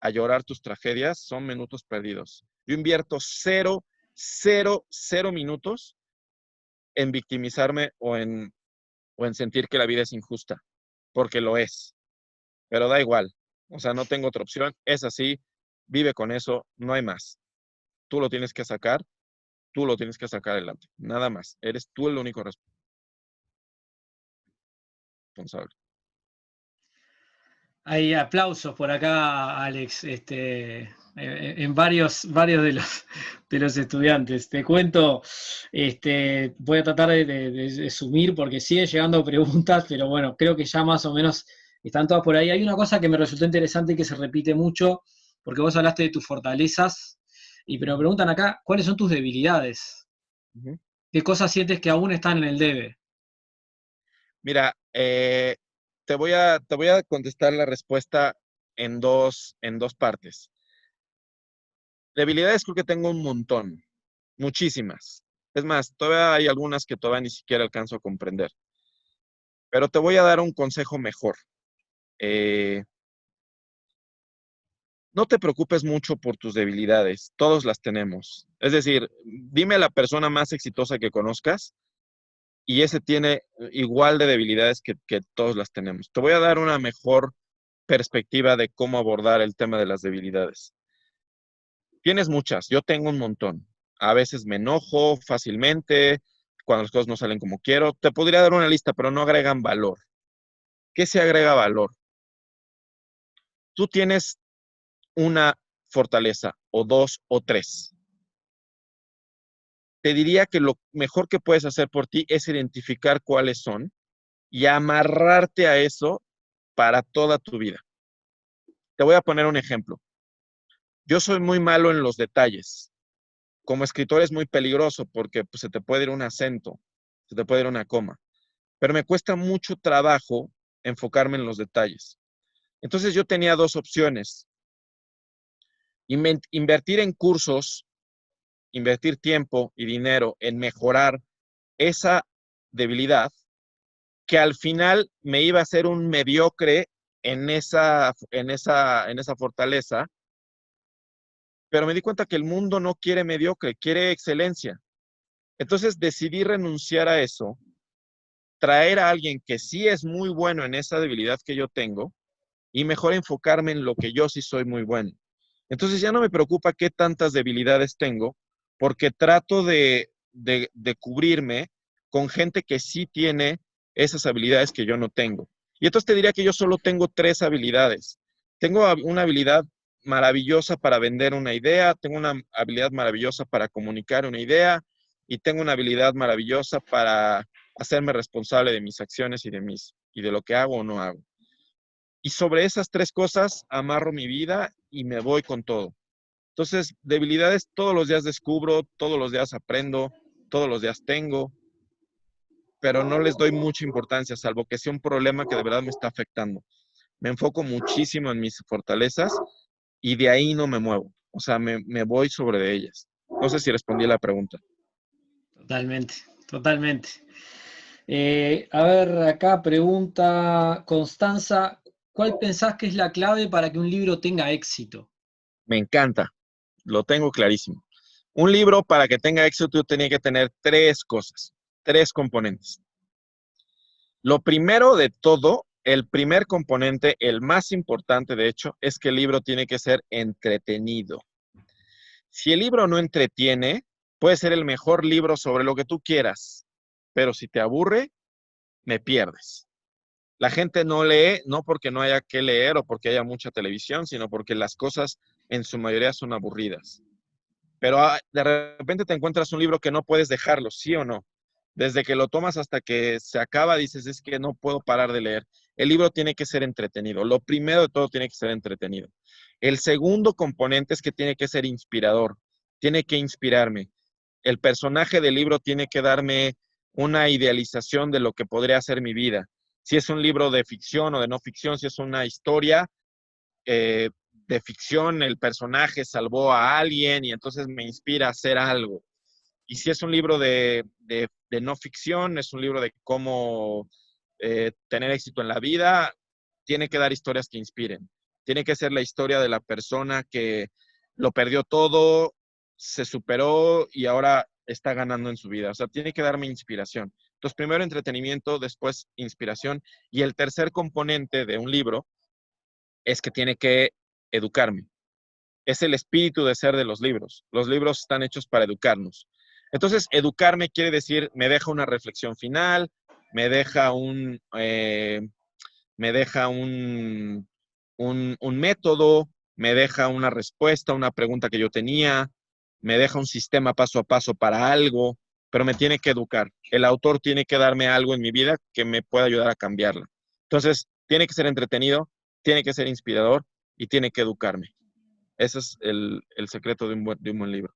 a llorar tus tragedias son minutos perdidos. Yo invierto cero, cero, cero minutos en victimizarme o en sentir que la vida es injusta, porque lo es, pero da igual. O sea, no tengo otra opción, es así, vive con eso, no hay más. Tú lo tienes que sacar, tú lo tienes que sacar adelante, nada más. Eres tú el único responsable. Hay aplausos por acá, Alex, en varios de los estudiantes. Te cuento, voy a tratar de sumir porque siguen llegando preguntas, pero bueno, creo que ya más o menos están todas por ahí. Hay una cosa que me resultó interesante y que se repite mucho, porque vos hablaste de tus fortalezas, pero me preguntan acá, ¿cuáles son tus debilidades? Ujú. ¿Qué cosas sientes que aún están en el debe? Mira, te voy a contestar la respuesta en dos partes. Debilidades creo que tengo un montón, muchísimas. Es más, todavía hay algunas que todavía ni siquiera alcanzo a comprender. Pero te voy a dar un consejo mejor. Eh, no te preocupes mucho por tus debilidades, todos las tenemos. Es decir, dime la persona más exitosa que conozcas y ese tiene igual de debilidades que todos las tenemos. Te voy a dar una mejor perspectiva de cómo abordar el tema de las debilidades. Tienes muchas, yo tengo un montón. A veces me enojo fácilmente, cuando las cosas no salen como quiero. Te podría dar una lista, pero no agregan valor. ¿Qué se agrega valor? Tú tienes una fortaleza, o dos, o tres. Te diría que lo mejor que puedes hacer por ti es identificar cuáles son y amarrarte a eso para toda tu vida. Te voy a poner un ejemplo. Yo soy muy malo en los detalles. Como escritor es muy peligroso porque pues, se te puede ir un acento, se te puede ir una coma, pero me cuesta mucho trabajo enfocarme en los detalles. Entonces yo tenía dos opciones: invertir en cursos, invertir tiempo y dinero en mejorar esa debilidad, que al final me iba a hacer un mediocre en esa fortaleza, pero me di cuenta que el mundo no quiere mediocre, quiere excelencia. Entonces decidí renunciar a eso, traer a alguien que sí es muy bueno en esa debilidad que yo tengo y mejor enfocarme en lo que yo sí soy muy bueno. Entonces ya no me preocupa qué tantas debilidades tengo, porque trato de cubrirme con gente que sí tiene esas habilidades que yo no tengo. Y entonces te diría que yo solo tengo tres habilidades. Tengo una habilidad maravillosa para vender una idea, tengo una habilidad maravillosa para comunicar una idea y tengo una habilidad maravillosa para hacerme responsable de mis acciones y de lo que hago o no hago. Y sobre esas tres cosas amarro mi vida y me voy con todo. Entonces, debilidades todos los días descubro, todos los días aprendo, todos los días tengo, pero no les doy mucha importancia, salvo que sea un problema que de verdad me está afectando. Me enfoco muchísimo en mis fortalezas y de ahí no me muevo. O sea, me voy sobre de ellas. No sé si respondí a la pregunta. Totalmente, totalmente. A ver, acá pregunta Constanza, ¿cuál pensás que es la clave para que un libro tenga éxito? Me encanta, lo tengo clarísimo. Un libro para que tenga éxito tenía que tener tres cosas, tres componentes. Lo primero de todo, el primer componente, el más importante de hecho, es que el libro tiene que ser entretenido. Si el libro no entretiene, puede ser el mejor libro sobre lo que tú quieras, pero si te aburre, me pierdes. La gente no lee no porque no haya que leer o porque haya mucha televisión, sino porque las cosas en su mayoría son aburridas. Pero de repente te encuentras un libro que no puedes dejarlo, ¿sí o no? Desde que lo tomas hasta que se acaba, dices, es que no puedo parar de leer. El libro tiene que ser entretenido. Lo primero de todo tiene que ser entretenido. El segundo componente es que tiene que ser inspirador. Tiene que inspirarme. El personaje del libro tiene que darme una idealización de lo que podría ser mi vida. Si es un libro de ficción o de no ficción, si es una historia, de ficción, el personaje salvó a alguien y entonces me inspira a hacer algo. Y si es un libro de no ficción, es un libro de cómo tener éxito en la vida, tiene que dar historias que inspiren. Tiene que ser la historia de la persona que lo perdió todo, se superó y ahora está ganando en su vida. O sea, tiene que darme inspiración. Entonces, primero entretenimiento, después inspiración. Y el tercer componente de un libro es que tiene que educarme. Es el espíritu de ser de los libros. Los libros están hechos para educarnos. Entonces, educarme quiere decir, me deja una reflexión final, me deja me deja un método, me deja una respuesta, una pregunta que yo tenía, me deja un sistema paso a paso para algo, pero me tiene que educar. El autor tiene que darme algo en mi vida que me pueda ayudar a cambiarla. Entonces, tiene que ser entretenido, tiene que ser inspirador y tiene que educarme. Ese es el secreto de un buen libro.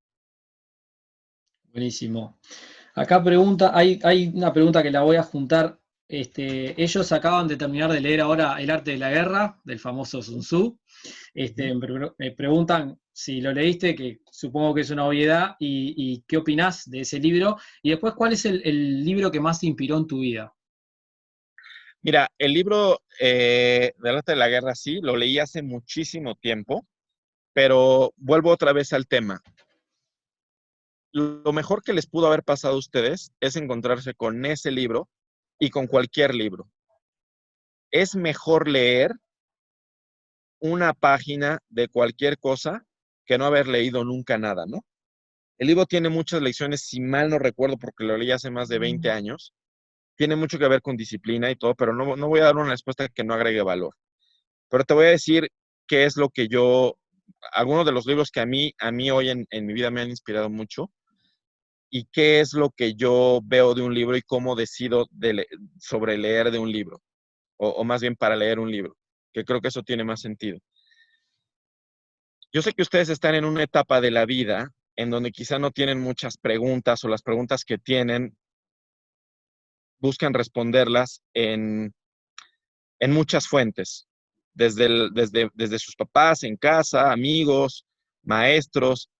Buenísimo. Acá pregunta, hay una pregunta que la voy a juntar. Ellos acaban de terminar de leer ahora El arte de la guerra, del famoso Sun Tzu. Me preguntan si lo leíste, que supongo que es una obviedad, y qué opinás de ese libro. Y después, ¿cuál es el libro que más te inspiró en tu vida? Mira, el libro del arte de la guerra sí, lo leí hace muchísimo tiempo, pero vuelvo otra vez al tema. Lo mejor que les pudo haber pasado a ustedes es encontrarse con ese libro y con cualquier libro. Es mejor leer una página de cualquier cosa que no haber leído nunca nada, ¿no? El libro tiene muchas lecciones, si mal no recuerdo, porque lo leí hace más de 20 años. Tiene mucho que ver con disciplina y todo, pero no voy a dar una respuesta que no agregue valor. Pero te voy a decir qué es lo que algunos de los libros que a mí hoy en mi vida me han inspirado mucho y qué es lo que yo veo de un libro y cómo decido sobre leer de un libro, o más bien para leer un libro, que creo que eso tiene más sentido. Yo sé que ustedes están en una etapa de la vida en donde quizá no tienen muchas preguntas o las preguntas que tienen buscan responderlas en muchas fuentes, desde sus papás, en casa, amigos, maestros.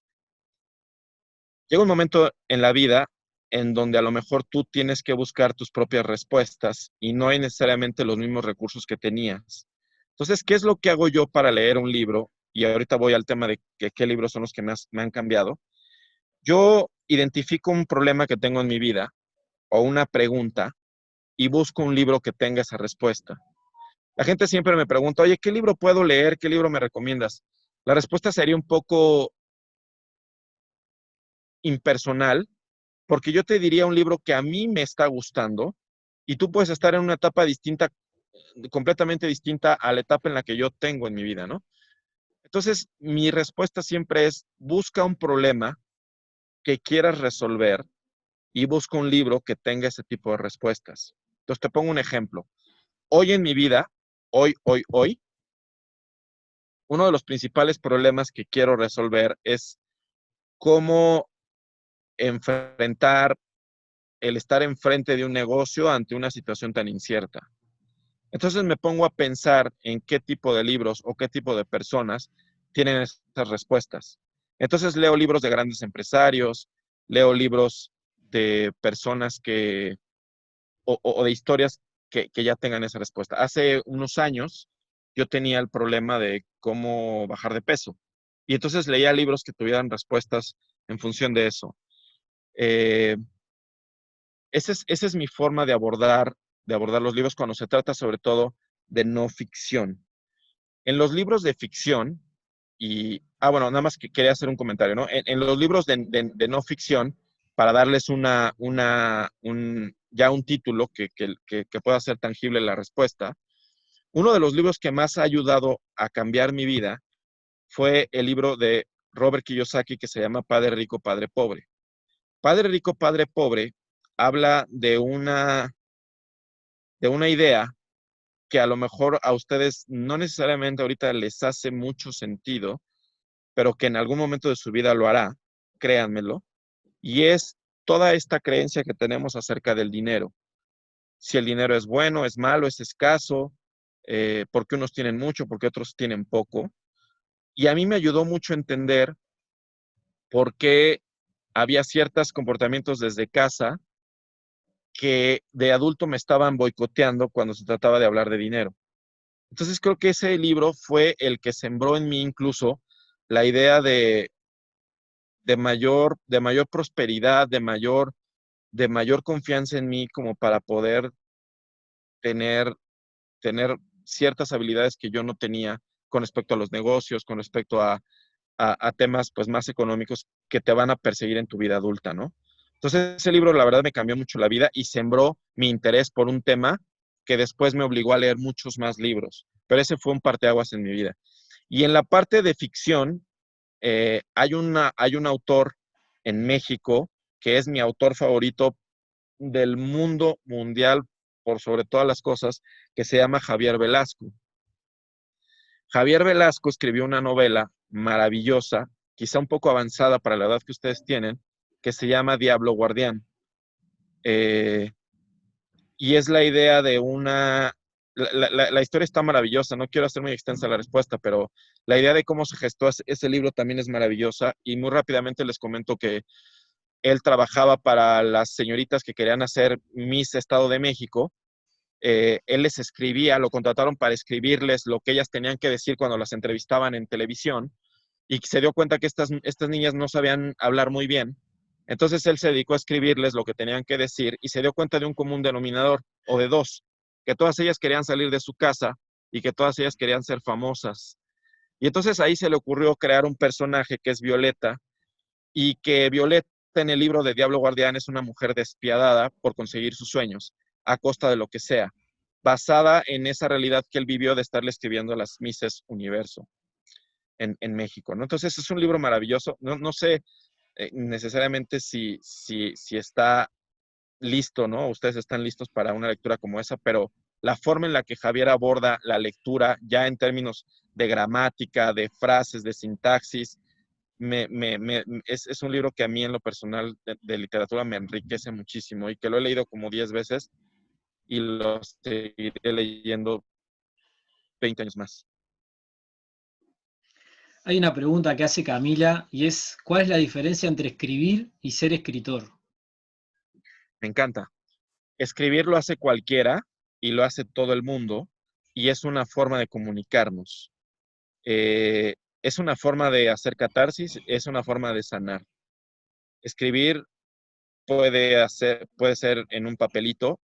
Llega un momento en la vida en donde a lo mejor tú tienes que buscar tus propias respuestas y no hay necesariamente los mismos recursos que tenías. Entonces, ¿qué es lo que hago yo para leer un libro? Y ahorita voy al tema de qué libros son los que me han cambiado. Yo identifico un problema que tengo en mi vida o una pregunta y busco un libro que tenga esa respuesta. La gente siempre me pregunta, oye, ¿qué libro puedo leer? ¿Qué libro me recomiendas? La respuesta sería un poco impersonal, porque yo te diría un libro que a mí me está gustando y tú puedes estar en una etapa distinta, completamente distinta a la etapa en la que yo tengo en mi vida, ¿no? Entonces, mi respuesta siempre es, busca un problema que quieras resolver y busca un libro que tenga ese tipo de respuestas. Entonces, te pongo un ejemplo. Hoy en mi vida, hoy, uno de los principales problemas que quiero resolver es cómo enfrentar el estar enfrente de un negocio ante una situación tan incierta. Entonces me pongo a pensar en qué tipo de libros o qué tipo de personas tienen esas respuestas. Entonces leo libros de grandes empresarios, leo libros de personas o de historias que ya tengan esa respuesta. Hace unos años yo tenía el problema de cómo bajar de peso. Y entonces leía libros que tuvieran respuestas en función de eso. Eh, esa es mi forma de abordar los libros cuando se trata sobre todo de no ficción. En los libros de ficción, bueno, nada más que quería hacer un comentario, ¿no? En los libros de no ficción, para darles ya un título que pueda ser tangible la respuesta, uno de los libros que más ha ayudado a cambiar mi vida fue el libro de Robert Kiyosaki que se llama Padre Rico, Padre Pobre. Padre Rico, Padre Pobre habla de una idea que a lo mejor a ustedes no necesariamente ahorita les hace mucho sentido, pero que en algún momento de su vida lo hará, créanmelo, y es toda esta creencia que tenemos acerca del dinero. Si el dinero es bueno, es malo, es escaso, porque unos tienen mucho, porque otros tienen poco. Y a mí me ayudó mucho a entender por qué había ciertos comportamientos desde casa que de adulto me estaban boicoteando cuando se trataba de hablar de dinero. Entonces creo que ese libro fue el que sembró en mí incluso la idea de mayor prosperidad, de mayor confianza en mí como para poder tener, tener ciertas habilidades que yo no tenía con respecto a los negocios, con respecto a temas pues más económicos que te van a perseguir en tu vida adulta, ¿no? Entonces ese libro la verdad me cambió mucho la vida y sembró mi interés por un tema que después me obligó a leer muchos más libros, pero ese fue un parteaguas en mi vida. Y en la parte de ficción, hay un autor en México que es mi autor favorito del mundo mundial por sobre todas las cosas, que se llama Javier Velasco. Javier Velasco escribió una novela maravillosa, quizá un poco avanzada para la edad que ustedes tienen, que se llama Diablo Guardián. Eh, y es la idea de una... La historia está maravillosa, no quiero hacer muy extensa la respuesta, pero la idea de cómo se gestó ese libro también es maravillosa y muy rápidamente les comento que él trabajaba para las señoritas que querían hacer Miss Estado de México. Él les escribía, lo contrataron para escribirles lo que ellas tenían que decir cuando las entrevistaban en televisión y se dio cuenta que estas niñas no sabían hablar muy bien. Entonces él se dedicó a escribirles lo que tenían que decir y se dio cuenta de un común denominador o de dos, que todas ellas querían salir de su casa y que todas ellas querían ser famosas. Y entonces ahí se le ocurrió crear un personaje que es Violeta y que Violeta en el libro de Diablo Guardián es una mujer despiadada por conseguir sus sueños a costa de lo que sea, basada en esa realidad que él vivió de estarle escribiendo a las Misses Universo en México, ¿no? Entonces es un libro maravilloso. No sé necesariamente si está listo, ¿no? Ustedes están listos para una lectura como esa, pero la forma en la que Javier aborda la lectura, ya en términos de gramática, de frases, de sintaxis, es un libro que a mí en lo personal de literatura me enriquece muchísimo y que lo he leído como 10 veces y lo seguiré leyendo 20 años más. Hay una pregunta que hace Camila y es, ¿cuál es la diferencia entre escribir y ser escritor? Me encanta. Escribir lo hace cualquiera y lo hace todo el mundo y es una forma de comunicarnos. Eh, es una forma de hacer catarsis, es una forma de sanar. Escribir puede ser en un papelito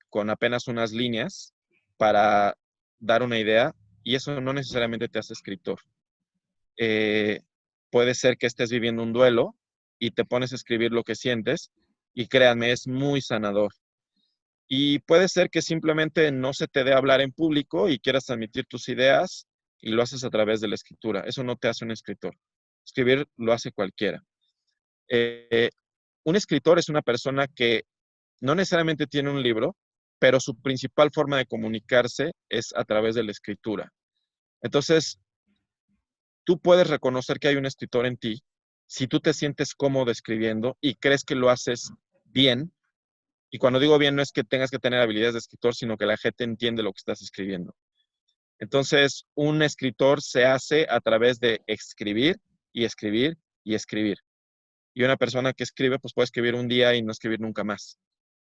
con apenas unas líneas para dar una idea y eso no necesariamente te hace escritor. Eh, puede ser que estés viviendo un duelo y te pones a escribir lo que sientes y créanme, es muy sanador. Y puede ser que simplemente no se te dé hablar en público y quieras transmitir tus ideas y lo haces a través de la escritura. Eso no te hace un escritor. Escribir lo hace cualquiera. Eh, un escritor es una persona que no necesariamente tiene un libro, pero su principal forma de comunicarse es a través de la escritura. Entonces, tú puedes reconocer que hay un escritor en ti si tú te sientes cómodo escribiendo y crees que lo haces bien. Y cuando digo bien, no es que tengas que tener habilidades de escritor, sino que la gente entiende lo que estás escribiendo. Entonces, un escritor se hace a través de escribir y escribir y escribir. Y una persona que escribe, pues puede escribir un día y no escribir nunca más.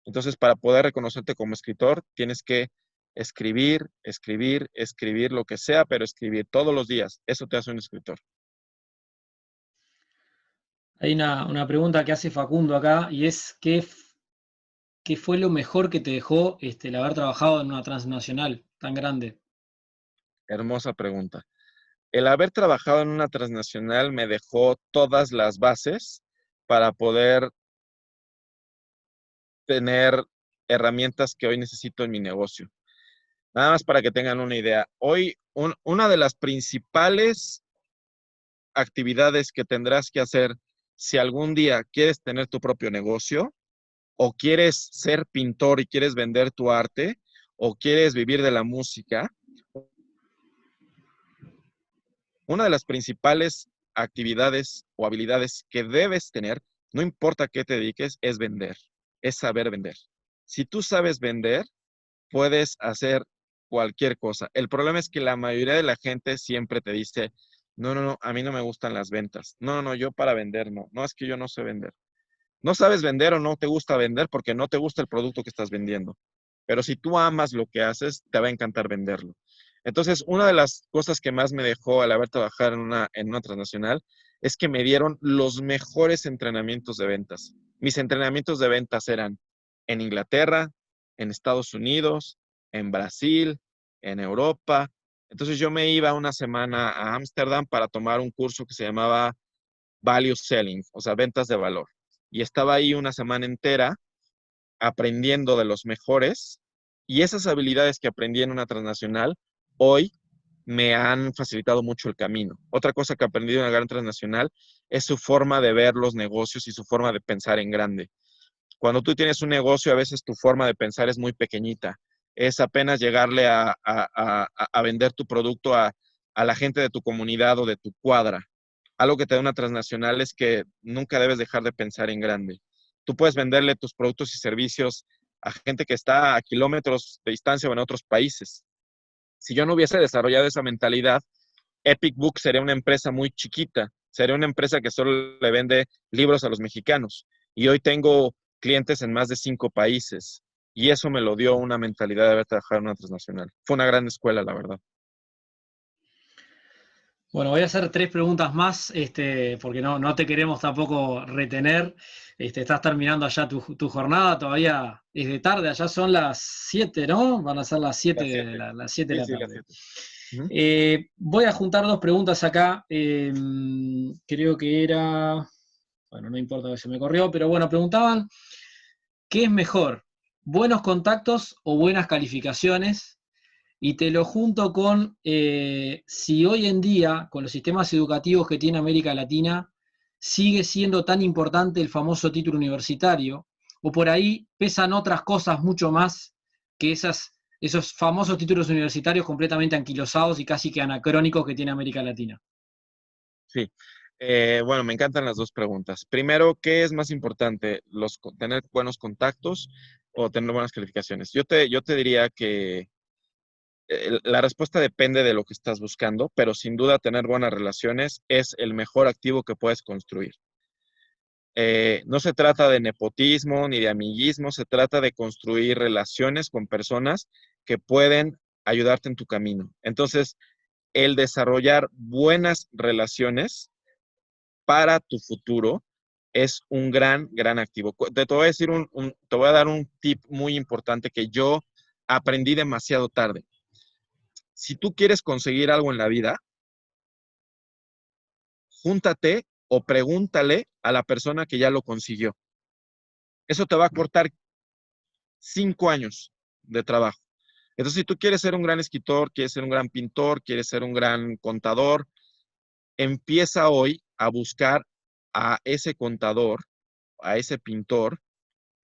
Entonces, para poder reconocerte como escritor, tienes que escribir, escribir, escribir lo que sea, pero escribir todos los días. Eso te hace un escritor. Hay una pregunta que hace Facundo acá y es ¿qué fue lo mejor que te dejó el haber trabajado en una transnacional tan grande? Hermosa pregunta. El haber trabajado en una transnacional me dejó todas las bases para poder tener herramientas que hoy necesito en mi negocio. Nada más para que tengan una idea. Hoy, una de las principales actividades que tendrás que hacer si algún día quieres tener tu propio negocio o quieres ser pintor y quieres vender tu arte o quieres vivir de la música, una de las principales actividades o habilidades que debes tener, no importa a qué te dediques, es vender, es saber vender. Si tú sabes vender, puedes hacer cualquier cosa. El problema es que la mayoría de la gente siempre te dice, no, no, no, a mí no me gustan las ventas. No, no, no, yo para vender no. No, es que yo no sé vender. No sabes vender o no te gusta vender porque no te gusta el producto que estás vendiendo. Pero si tú amas lo que haces, te va a encantar venderlo. Entonces, una de las cosas que más me dejó al haber trabajado en una transnacional es que me dieron los mejores entrenamientos de ventas. Mis entrenamientos de ventas eran en Inglaterra, en Estados Unidos, en Brasil, en Europa. Entonces yo me iba una semana a Ámsterdam para tomar un curso que se llamaba Value Selling, o sea, ventas de valor. Y estaba ahí una semana entera aprendiendo de los mejores y esas habilidades que aprendí en una transnacional hoy me han facilitado mucho el camino. Otra cosa que aprendí en una gran transnacional es su forma de ver los negocios y su forma de pensar en grande. Cuando tú tienes un negocio, a veces tu forma de pensar es muy pequeñita. Es apenas llegarle a vender tu producto a la gente de tu comunidad o de tu cuadra. Algo que te da una transnacional es que nunca debes dejar de pensar en grande. Tú puedes venderle tus productos y servicios a gente que está a kilómetros de distancia o en otros países. Si yo no hubiese desarrollado esa mentalidad, Epic Books sería una empresa muy chiquita, sería una empresa que solo le vende libros a los mexicanos. Y hoy tengo clientes en más de 5 países. Y eso me lo dio una mentalidad de haber trabajado en una transnacional. Fue una gran escuela, la verdad. Bueno, voy a hacer 3 preguntas más, porque no te queremos tampoco retener. Estás terminando allá tu jornada, todavía es de tarde, allá son las 7, ¿no? Van a ser las 7 Las de 7. las 7 de Sí, la sí, las tarde. 7. Uh -huh. Voy a juntar 2 preguntas acá. Creo que era, bueno, no importa que se me corrió, pero bueno, preguntaban, ¿qué es mejor? ¿Buenos contactos o buenas calificaciones? Y te lo junto con si hoy en día, con los sistemas educativos que tiene América Latina, sigue siendo tan importante el famoso título universitario, o por ahí pesan otras cosas mucho más que esos famosos títulos universitarios completamente anquilosados y casi que anacrónicos que tiene América Latina. Sí. Bueno, me encantan las dos preguntas. Primero, ¿qué es más importante? ¿Tener buenos contactos o tener buenas calificaciones? Yo te diría que la respuesta depende de lo que estás buscando, pero sin duda tener buenas relaciones es el mejor activo que puedes construir. No se trata de nepotismo ni de amiguismo, se trata de construir relaciones con personas que pueden ayudarte en tu camino. Entonces, el desarrollar buenas relaciones para tu futuro es un gran, gran activo. Te voy a decir te voy a dar un tip muy importante que yo aprendí demasiado tarde. Si tú quieres conseguir algo en la vida, júntate o pregúntale a la persona que ya lo consiguió. Eso te va a cortar 5 años de trabajo. Entonces, si tú quieres ser un gran escritor, quieres ser un gran pintor, quieres ser un gran contador, empieza hoy a buscar a ese contador, a ese pintor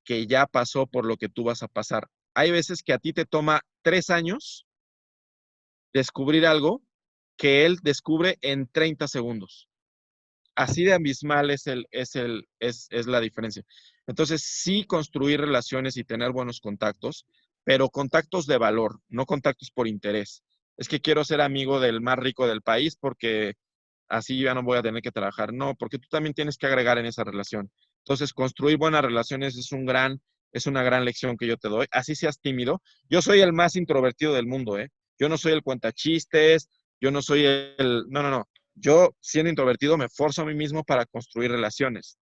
que ya pasó por lo que tú vas a pasar. Hay veces que a ti te toma 3 años descubrir algo que él descubre en 30 segundos. Así de abismal es la diferencia. Entonces, sí construir relaciones y tener buenos contactos, pero contactos de valor, no contactos por interés. Es que quiero ser amigo del más rico del país porque así yo ya no voy a tener que trabajar. No, porque tú también tienes que agregar en esa relación. Entonces, construir buenas relaciones es una gran lección que yo te doy. Así seas tímido. Yo soy el más introvertido del mundo, ¿eh? Yo no soy el cuentachistes, yo no soy el... No, no, no. Yo, siendo introvertido, me forzo a mí mismo para construir relaciones.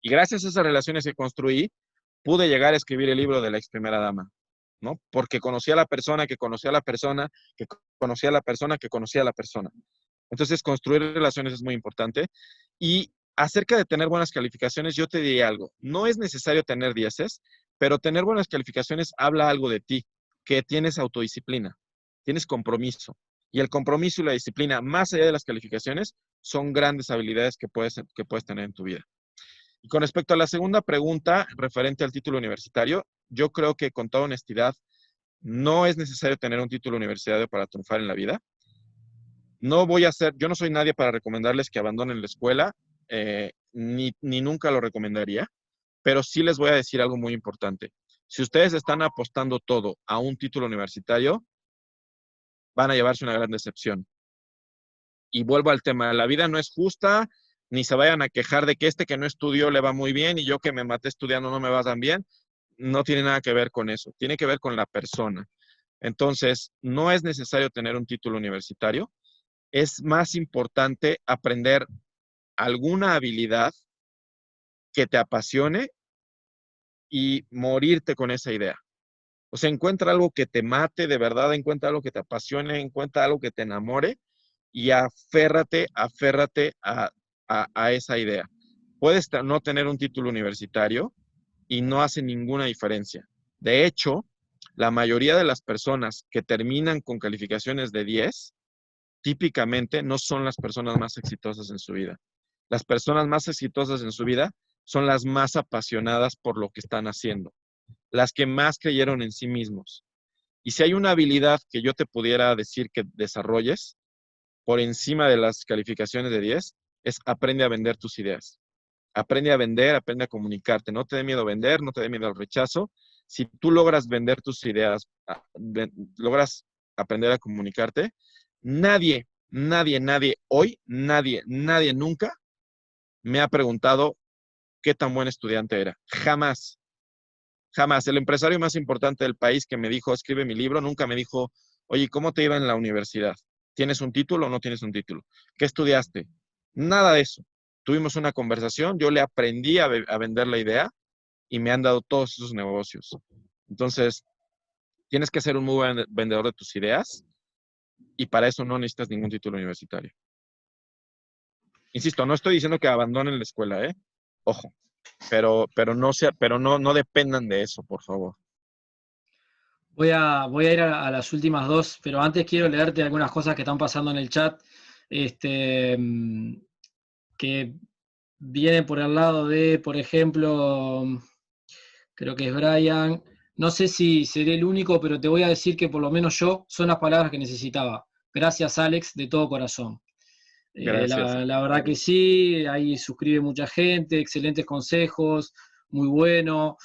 Y gracias a esas relaciones que construí, pude llegar a escribir el libro de la ex primera dama, ¿no? Porque conocí a la persona que conocía a la persona, que conocía a la persona, que conocía a la persona. Entonces, construir relaciones es muy importante. Y acerca de tener buenas calificaciones, yo te diría algo. No es necesario tener dieces, pero tener buenas calificaciones habla algo de ti, que tienes autodisciplina, tienes compromiso. Y el compromiso y la disciplina, más allá de las calificaciones, son grandes habilidades que puedes tener en tu vida. Y con respecto a la segunda pregunta, referente al título universitario, yo creo que con toda honestidad, no es necesario tener un título universitario para triunfar en la vida. Yo no soy nadie para recomendarles que abandonen la escuela, ni nunca lo recomendaría, pero sí les voy a decir algo muy importante. Si ustedes están apostando todo a un título universitario, van a llevarse una gran decepción. Y vuelvo al tema, la vida no es justa, ni se vayan a quejar de que este que no estudió le va muy bien y yo que me maté estudiando no me va tan bien. No tiene nada que ver con eso, tiene que ver con la persona. Entonces, no es necesario tener un título universitario, es más importante aprender alguna habilidad que te apasione y morirte con esa idea. O sea, encuentra algo que te mate de verdad, encuentra algo que te apasione, encuentra algo que te enamore y aférrate a esa idea. Puedes no tener un título universitario y no hace ninguna diferencia. De hecho, la mayoría de las personas que terminan con calificaciones de 10 típicamente no son las personas más exitosas en su vida. Las personas más exitosas en su vida son las más apasionadas por lo que están haciendo, las que más creyeron en sí mismos. Y si hay una habilidad que yo te pudiera decir que desarrolles por encima de las calificaciones de 10, es aprende a vender tus ideas. Aprende a vender, aprende a comunicarte. No te dé miedo vender, no te dé miedo al rechazo. Si tú logras vender tus ideas, logras aprender a comunicarte, nadie nunca me ha preguntado qué tan buen estudiante era. Jamás, jamás. El empresario más importante del país que me dijo, escribe mi libro, nunca me dijo, oye, ¿cómo te iba en la universidad? ¿Tienes un título o no tienes un título? ¿Qué estudiaste? Nada de eso. Tuvimos una conversación, yo le aprendí a vender la idea y me han dado todos esos negocios. Entonces, tienes que ser un muy buen vendedor de tus ideas y para eso no necesitas ningún título universitario. Insisto, no estoy diciendo que abandonen la escuela, ¿eh? Ojo, pero no dependan de eso, por favor. Voy a ir a las últimas dos, pero antes quiero leerte algunas cosas que están pasando en el chat, este, que vienen por el lado de, por ejemplo, creo que es Brian. No sé si seré el único, pero te voy a decir que por lo menos yo son las palabras que necesitaba. Gracias, Alex, de todo corazón. Gracias. La verdad que sí, ahí suscribe mucha gente, excelentes consejos, muy bueno.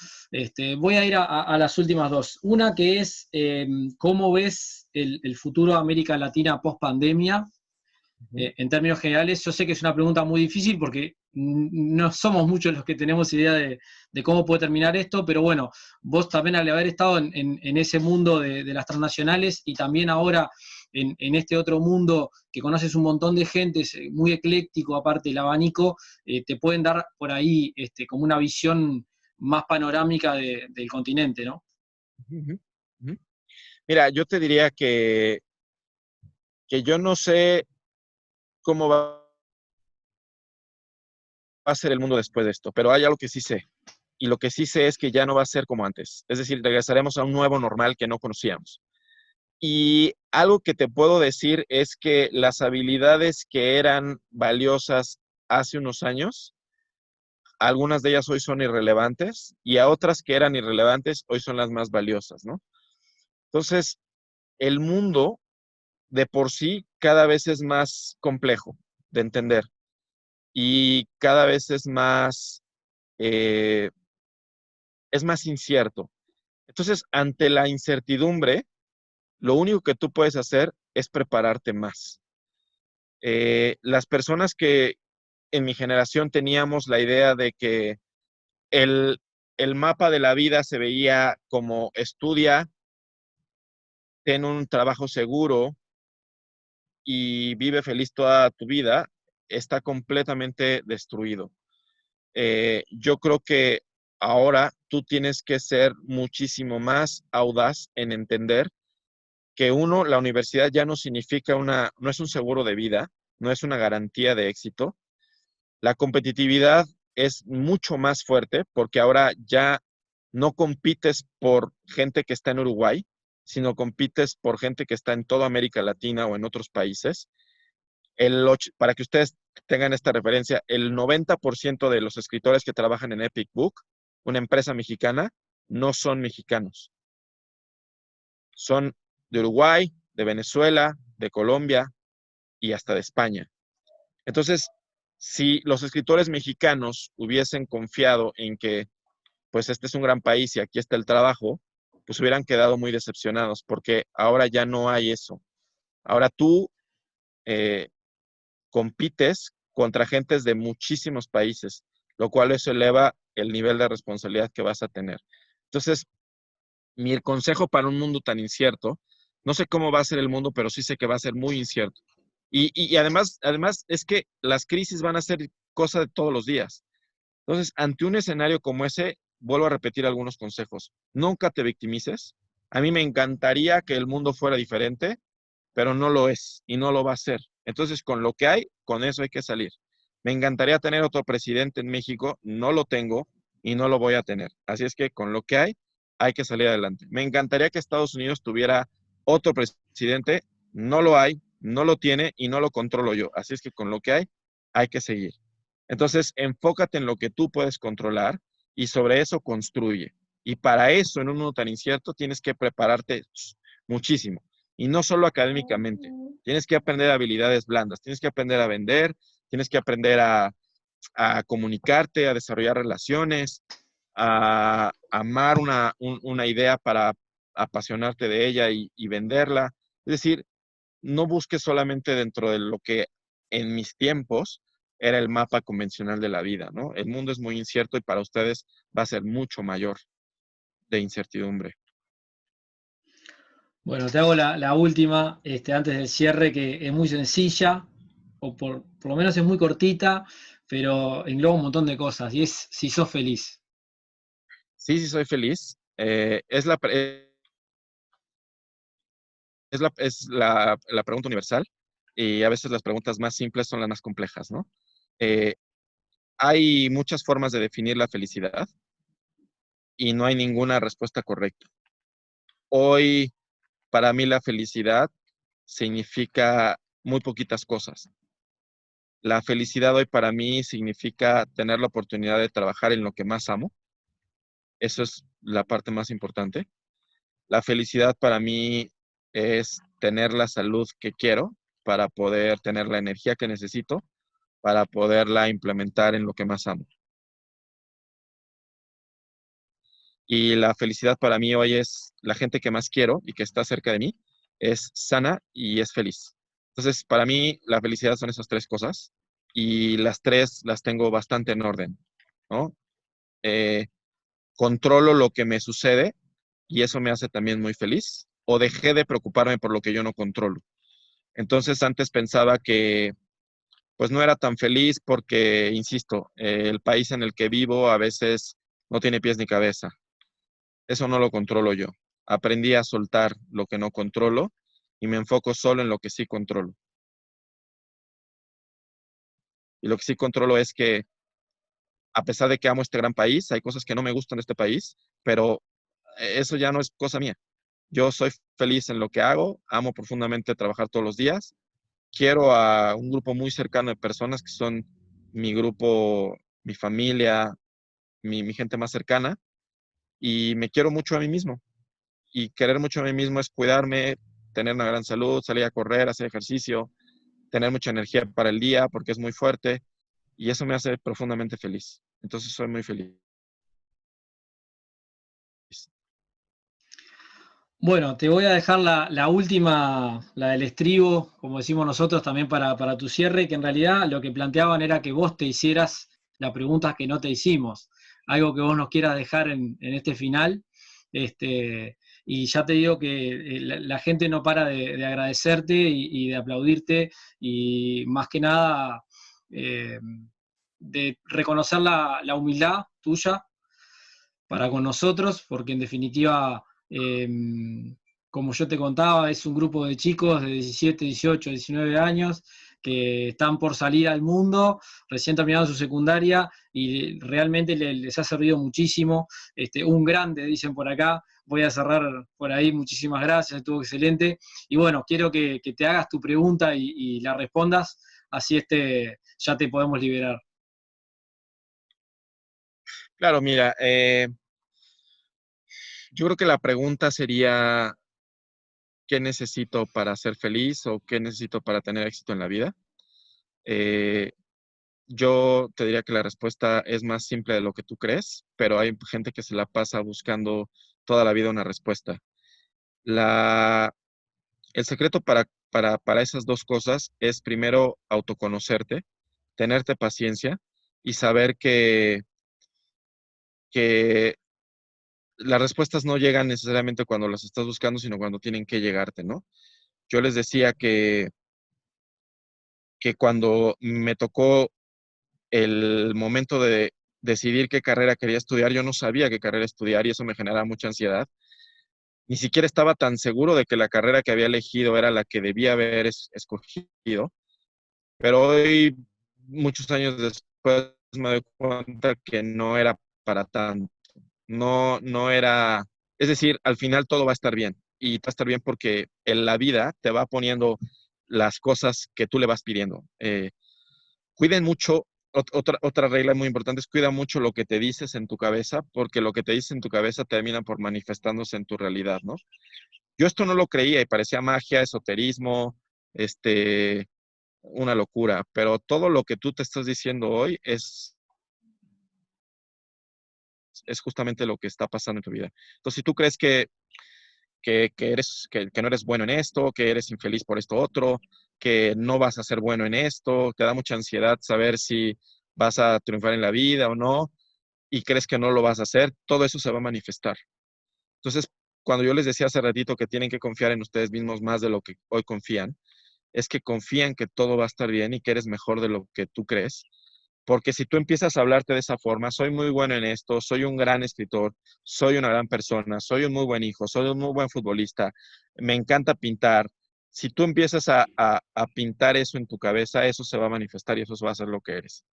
Voy a ir a las últimas dos. Una que es, ¿cómo ves el futuro de América Latina post pandemia? En términos generales, yo sé que es una pregunta muy difícil porque no somos muchos los que tenemos idea de cómo puede terminar esto, pero bueno, vos también al haber estado en ese mundo de las transnacionales y también ahora en este otro mundo que conoces un montón de gente, es muy ecléctico, aparte el abanico, te pueden dar por ahí como una visión más panorámica del continente, ¿no? Ujú, ujú. Mira, yo te diría que yo no sé cómo va a ser el mundo después de esto, pero hay algo que sí sé. Y lo que sí sé es que ya no va a ser como antes. Es decir, regresaremos a un nuevo normal que no conocíamos. Y algo que te puedo decir es que las habilidades que eran valiosas hace unos años, algunas de ellas hoy son irrelevantes y a otras que eran irrelevantes hoy son las más valiosas, ¿no? Entonces, el mundo de por sí cada vez es más complejo de entender y cada vez eh, es más incierto. Entonces, ante la incertidumbre, lo único que tú puedes hacer es prepararte más. Las personas que en mi generación teníamos la idea de que el, el mapa de la vida se veía como estudia, ten un trabajo seguro y vive feliz toda tu vida, está completamente destruido. Yo creo que ahora tú tienes que ser muchísimo más audaz en entender que uno, la universidad ya no significa no es un seguro de vida, no es una garantía de éxito. La competitividad es mucho más fuerte porque ahora ya no compites por gente que está en Uruguay, sino compites por gente que está en toda América Latina o en otros países. Para que ustedes tengan esta referencia, el 90% de los escritores que trabajan en Epic Book, una empresa mexicana, no son mexicanos. Son de Uruguay, de Venezuela, de Colombia y hasta de España. Entonces, si los escritores mexicanos hubiesen confiado en que, pues este es un gran país y aquí está el trabajo, pues hubieran quedado muy decepcionados, porque ahora ya no hay eso. Ahora tú eh, compites contra gentes de muchísimos países, lo cual eso eleva el nivel de responsabilidad que vas a tener. Entonces, mi consejo para un mundo tan incierto, no sé cómo va a ser el mundo, pero sí sé que va a ser muy incierto. Y además es que las crisis van a ser cosa de todos los días. Entonces, ante un escenario como ese, vuelvo a repetir algunos consejos. Nunca te victimices. A mí me encantaría que el mundo fuera diferente, pero no lo es y no lo va a ser. Entonces, con lo que hay, con eso hay que salir. Me encantaría tener otro presidente en México, no lo tengo y no lo voy a tener. Así es que con lo que hay que salir adelante. Me encantaría que Estados Unidos tuviera otro presidente, no lo hay, no lo tiene y no lo controlo yo. Así es que con lo que hay que seguir. Entonces, enfócate en lo que tú puedes controlar y sobre eso construye. Y para eso, en un mundo tan incierto, tienes que prepararte muchísimo. Y no solo académicamente. Tienes que aprender habilidades blandas. Tienes que aprender a vender. Tienes que aprender a comunicarte, a desarrollar relaciones, a amar una idea para apasionarte de ella y venderla. Es decir, no busques solamente dentro de lo que en mis tiempos era el mapa convencional de la vida, ¿no? El mundo es muy incierto y para ustedes va a ser mucho mayor de incertidumbre. Bueno, te hago la última antes del cierre, que es muy sencilla, o por lo menos es muy cortita, pero engloba un montón de cosas, y es si sos feliz. Sí, sí, soy feliz. Es la pregunta universal y a veces las preguntas más simples son las más complejas, ¿no? Eh, hay muchas formas de definir la felicidad y no hay ninguna respuesta correcta. Hoy, para mí, la felicidad significa muy poquitas cosas. La felicidad hoy para mí significa tener la oportunidad de trabajar en lo que más amo. Eso es la parte más importante. La felicidad para mí es tener la salud que quiero para poder tener la energía que necesito para poderla implementar en lo que más amo. Y la felicidad para mí hoy es la gente que más quiero y que está cerca de mí, es sana y es feliz. Entonces, para mí la felicidad son esas tres cosas y las tres las tengo bastante en orden, ¿no? Eh, controlo lo que me sucede y eso me hace también muy feliz o dejé de preocuparme por lo que yo no controlo. Entonces, antes pensaba que pues no era tan feliz porque, insisto, el país en el que vivo a veces no tiene pies ni cabeza. Eso no lo controlo yo. Aprendí a soltar lo que no controlo y me enfoco solo en lo que sí controlo. Y lo que sí controlo es que, a pesar de que amo este gran país, hay cosas que no me gustan de este país, pero eso ya no es cosa mía. Yo soy feliz en lo que hago, amo profundamente trabajar todos los días. Quiero a un grupo muy cercano de personas que son mi grupo, mi familia, mi gente más cercana, y me quiero mucho a mí mismo. Y querer mucho a mí mismo es cuidarme, tener una gran salud, salir a correr, hacer ejercicio, tener mucha energía para el día porque es muy fuerte y eso me hace profundamente feliz. Entonces soy muy feliz. Bueno, te voy a dejar la última, la del estribo, como decimos nosotros, también para tu cierre, que en realidad lo que planteaban era que vos te hicieras las preguntas que no te hicimos, algo que vos nos quieras dejar en este final. Y ya te digo que la gente no para de agradecerte y de aplaudirte, y más que nada eh, de reconocer la humildad tuya para con nosotros, porque en definitiva, eh, como yo te contaba, es un grupo de chicos de 17, 18, 19 años que están por salir al mundo, recién terminaron su secundaria y realmente les ha servido muchísimo. Un grande, dicen por acá. Voy a cerrar por ahí, muchísimas gracias, estuvo excelente. Y bueno, quiero que te hagas tu pregunta y la respondas, así ya te podemos liberar. Claro, mira, yo creo que la pregunta sería, ¿qué necesito para ser feliz o qué necesito para tener éxito en la vida? Eh, yo te diría que la respuesta es más simple de lo que tú crees, pero hay gente que se la pasa buscando toda la vida una respuesta. La, el secreto para esas dos cosas es primero autoconocerte, tenerte paciencia y saber que las respuestas no llegan necesariamente cuando las estás buscando, sino cuando tienen que llegarte, ¿no? Yo les decía que cuando me tocó el momento de decidir qué carrera quería estudiar, yo no sabía qué carrera estudiar y eso me generaba mucha ansiedad. Ni siquiera estaba tan seguro de que la carrera que había elegido era la que debía haber escogido, pero hoy, muchos años después, me doy cuenta que no era para tanto. No era, es decir, al final todo va a estar bien y va a estar bien porque en la vida te va poniendo las cosas que tú le vas pidiendo. Cuiden mucho, otra regla muy importante es cuida mucho lo que te dices en tu cabeza, porque lo que te dices en tu cabeza termina por manifestándose en tu realidad, ¿no? Yo esto no lo creía y parecía magia, esoterismo, este, una locura, pero todo lo que tú te estás diciendo hoy es justamente lo que está pasando en tu vida. Entonces, si tú crees que no eres bueno en esto, que eres infeliz por esto otro, que no vas a ser bueno en esto, te da mucha ansiedad saber si vas a triunfar en la vida o no, y crees que no lo vas a hacer, todo eso se va a manifestar. Entonces, cuando yo les decía hace ratito que tienen que confiar en ustedes mismos más de lo que hoy confían, es que confían que todo va a estar bien y que eres mejor de lo que tú crees. Porque si tú empiezas a hablarte de esa forma, soy muy bueno en esto, soy un gran escritor, soy una gran persona, soy un muy buen hijo, soy un muy buen futbolista, me encanta pintar. Si tú empiezas a pintar eso en tu cabeza, eso se va a manifestar y eso va a ser lo que eres.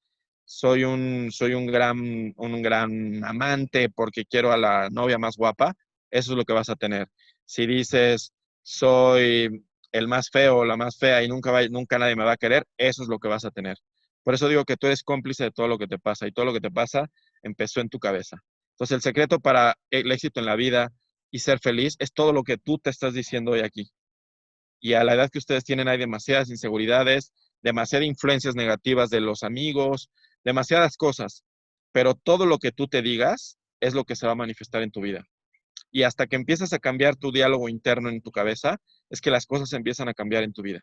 Soy un gran amante porque quiero a la novia más guapa, eso es lo que vas a tener. Si dices, soy el más feo o la más fea y nunca nadie me va a querer, eso es lo que vas a tener. Por eso digo que tú eres cómplice de todo lo que te pasa y todo lo que te pasa empezó en tu cabeza. Entonces, el secreto para el éxito en la vida y ser feliz es todo lo que tú te estás diciendo hoy aquí. Y a la edad que ustedes tienen hay demasiadas inseguridades, demasiadas influencias negativas de los amigos, demasiadas cosas. Pero todo lo que tú te digas es lo que se va a manifestar en tu vida. Y hasta que empiezas a cambiar tu diálogo interno en tu cabeza, es que las cosas empiezan a cambiar en tu vida.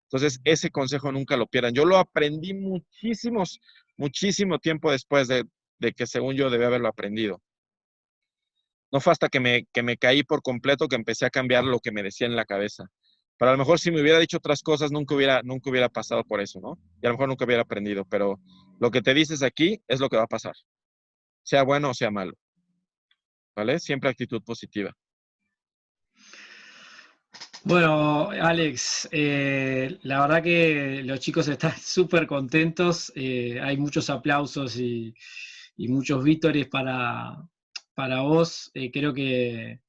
Entonces, ese consejo nunca lo pierdan. Yo lo aprendí muchísimo tiempo después de que según yo debía haberlo aprendido. No fue hasta que me caí por completo que empecé a cambiar lo que me decía en la cabeza. Pero a lo mejor si me hubiera dicho otras cosas, nunca hubiera pasado por eso, ¿no? Y a lo mejor nunca hubiera aprendido. Pero lo que te dices aquí es lo que va a pasar, sea bueno o sea malo, ¿vale? Siempre actitud positiva. Bueno, Alex, la verdad que los chicos están súper contentos, hay muchos aplausos y muchos vítores para vos. Creo que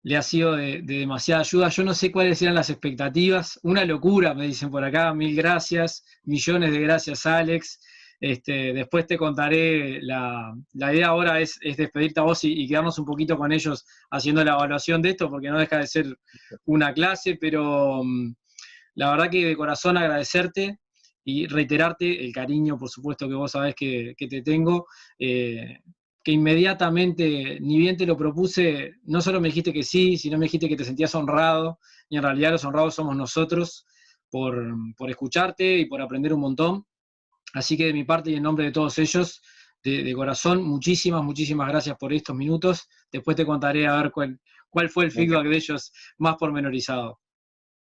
le ha sido de demasiada ayuda. Yo no sé cuáles eran las expectativas, una locura, me dicen por acá, mil gracias, millones de gracias, Alex. Después te contaré, la idea ahora es despedirte a vos y quedarnos un poquito con ellos haciendo la evaluación de esto, porque no deja de ser una clase, pero la verdad que de corazón agradecerte y reiterarte el cariño, por supuesto, que vos sabés que te tengo. que inmediatamente, ni bien te lo propuse, no solo me dijiste que sí, sino me dijiste que te sentías honrado, y en realidad los honrados somos nosotros por escucharte y por aprender un montón. Así que de mi parte y en nombre de todos ellos, de corazón, muchísimas, muchísimas gracias por estos minutos. Después te contaré a ver cuál fue el Me feedback encanta, de ellos más pormenorizado.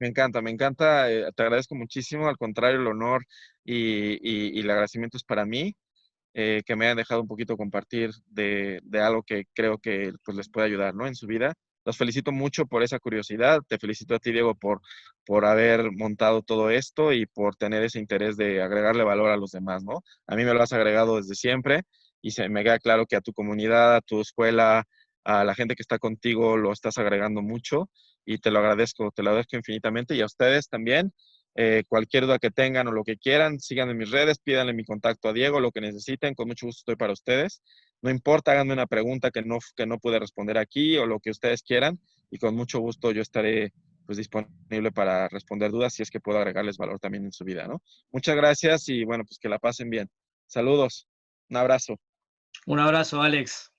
me encanta, te agradezco muchísimo, al contrario, el honor y el agradecimiento es para mí. Que me hayan dejado un poquito compartir de algo que creo que pues, les puede ayudar, ¿no? En su vida. Los felicito mucho por esa curiosidad. Te felicito a ti, Diego, por haber montado todo esto y por tener ese interés de agregarle valor a los demás, ¿no? A mí me lo has agregado desde siempre y se me queda claro que a tu comunidad, a tu escuela, a la gente que está contigo, lo estás agregando mucho y te lo agradezco infinitamente y a ustedes también. Cualquier duda que tengan o lo que quieran, sigan en mis redes, pídanle mi contacto a Diego, lo que necesiten, con mucho gusto estoy para ustedes. No importa, háganme una pregunta que no pude responder aquí o lo que ustedes quieran y con mucho gusto yo estaré pues disponible para responder dudas si es que puedo agregarles valor también en su vida, ¿no? Muchas gracias y bueno, pues que la pasen bien. Saludos, un abrazo. Un abrazo, Alex.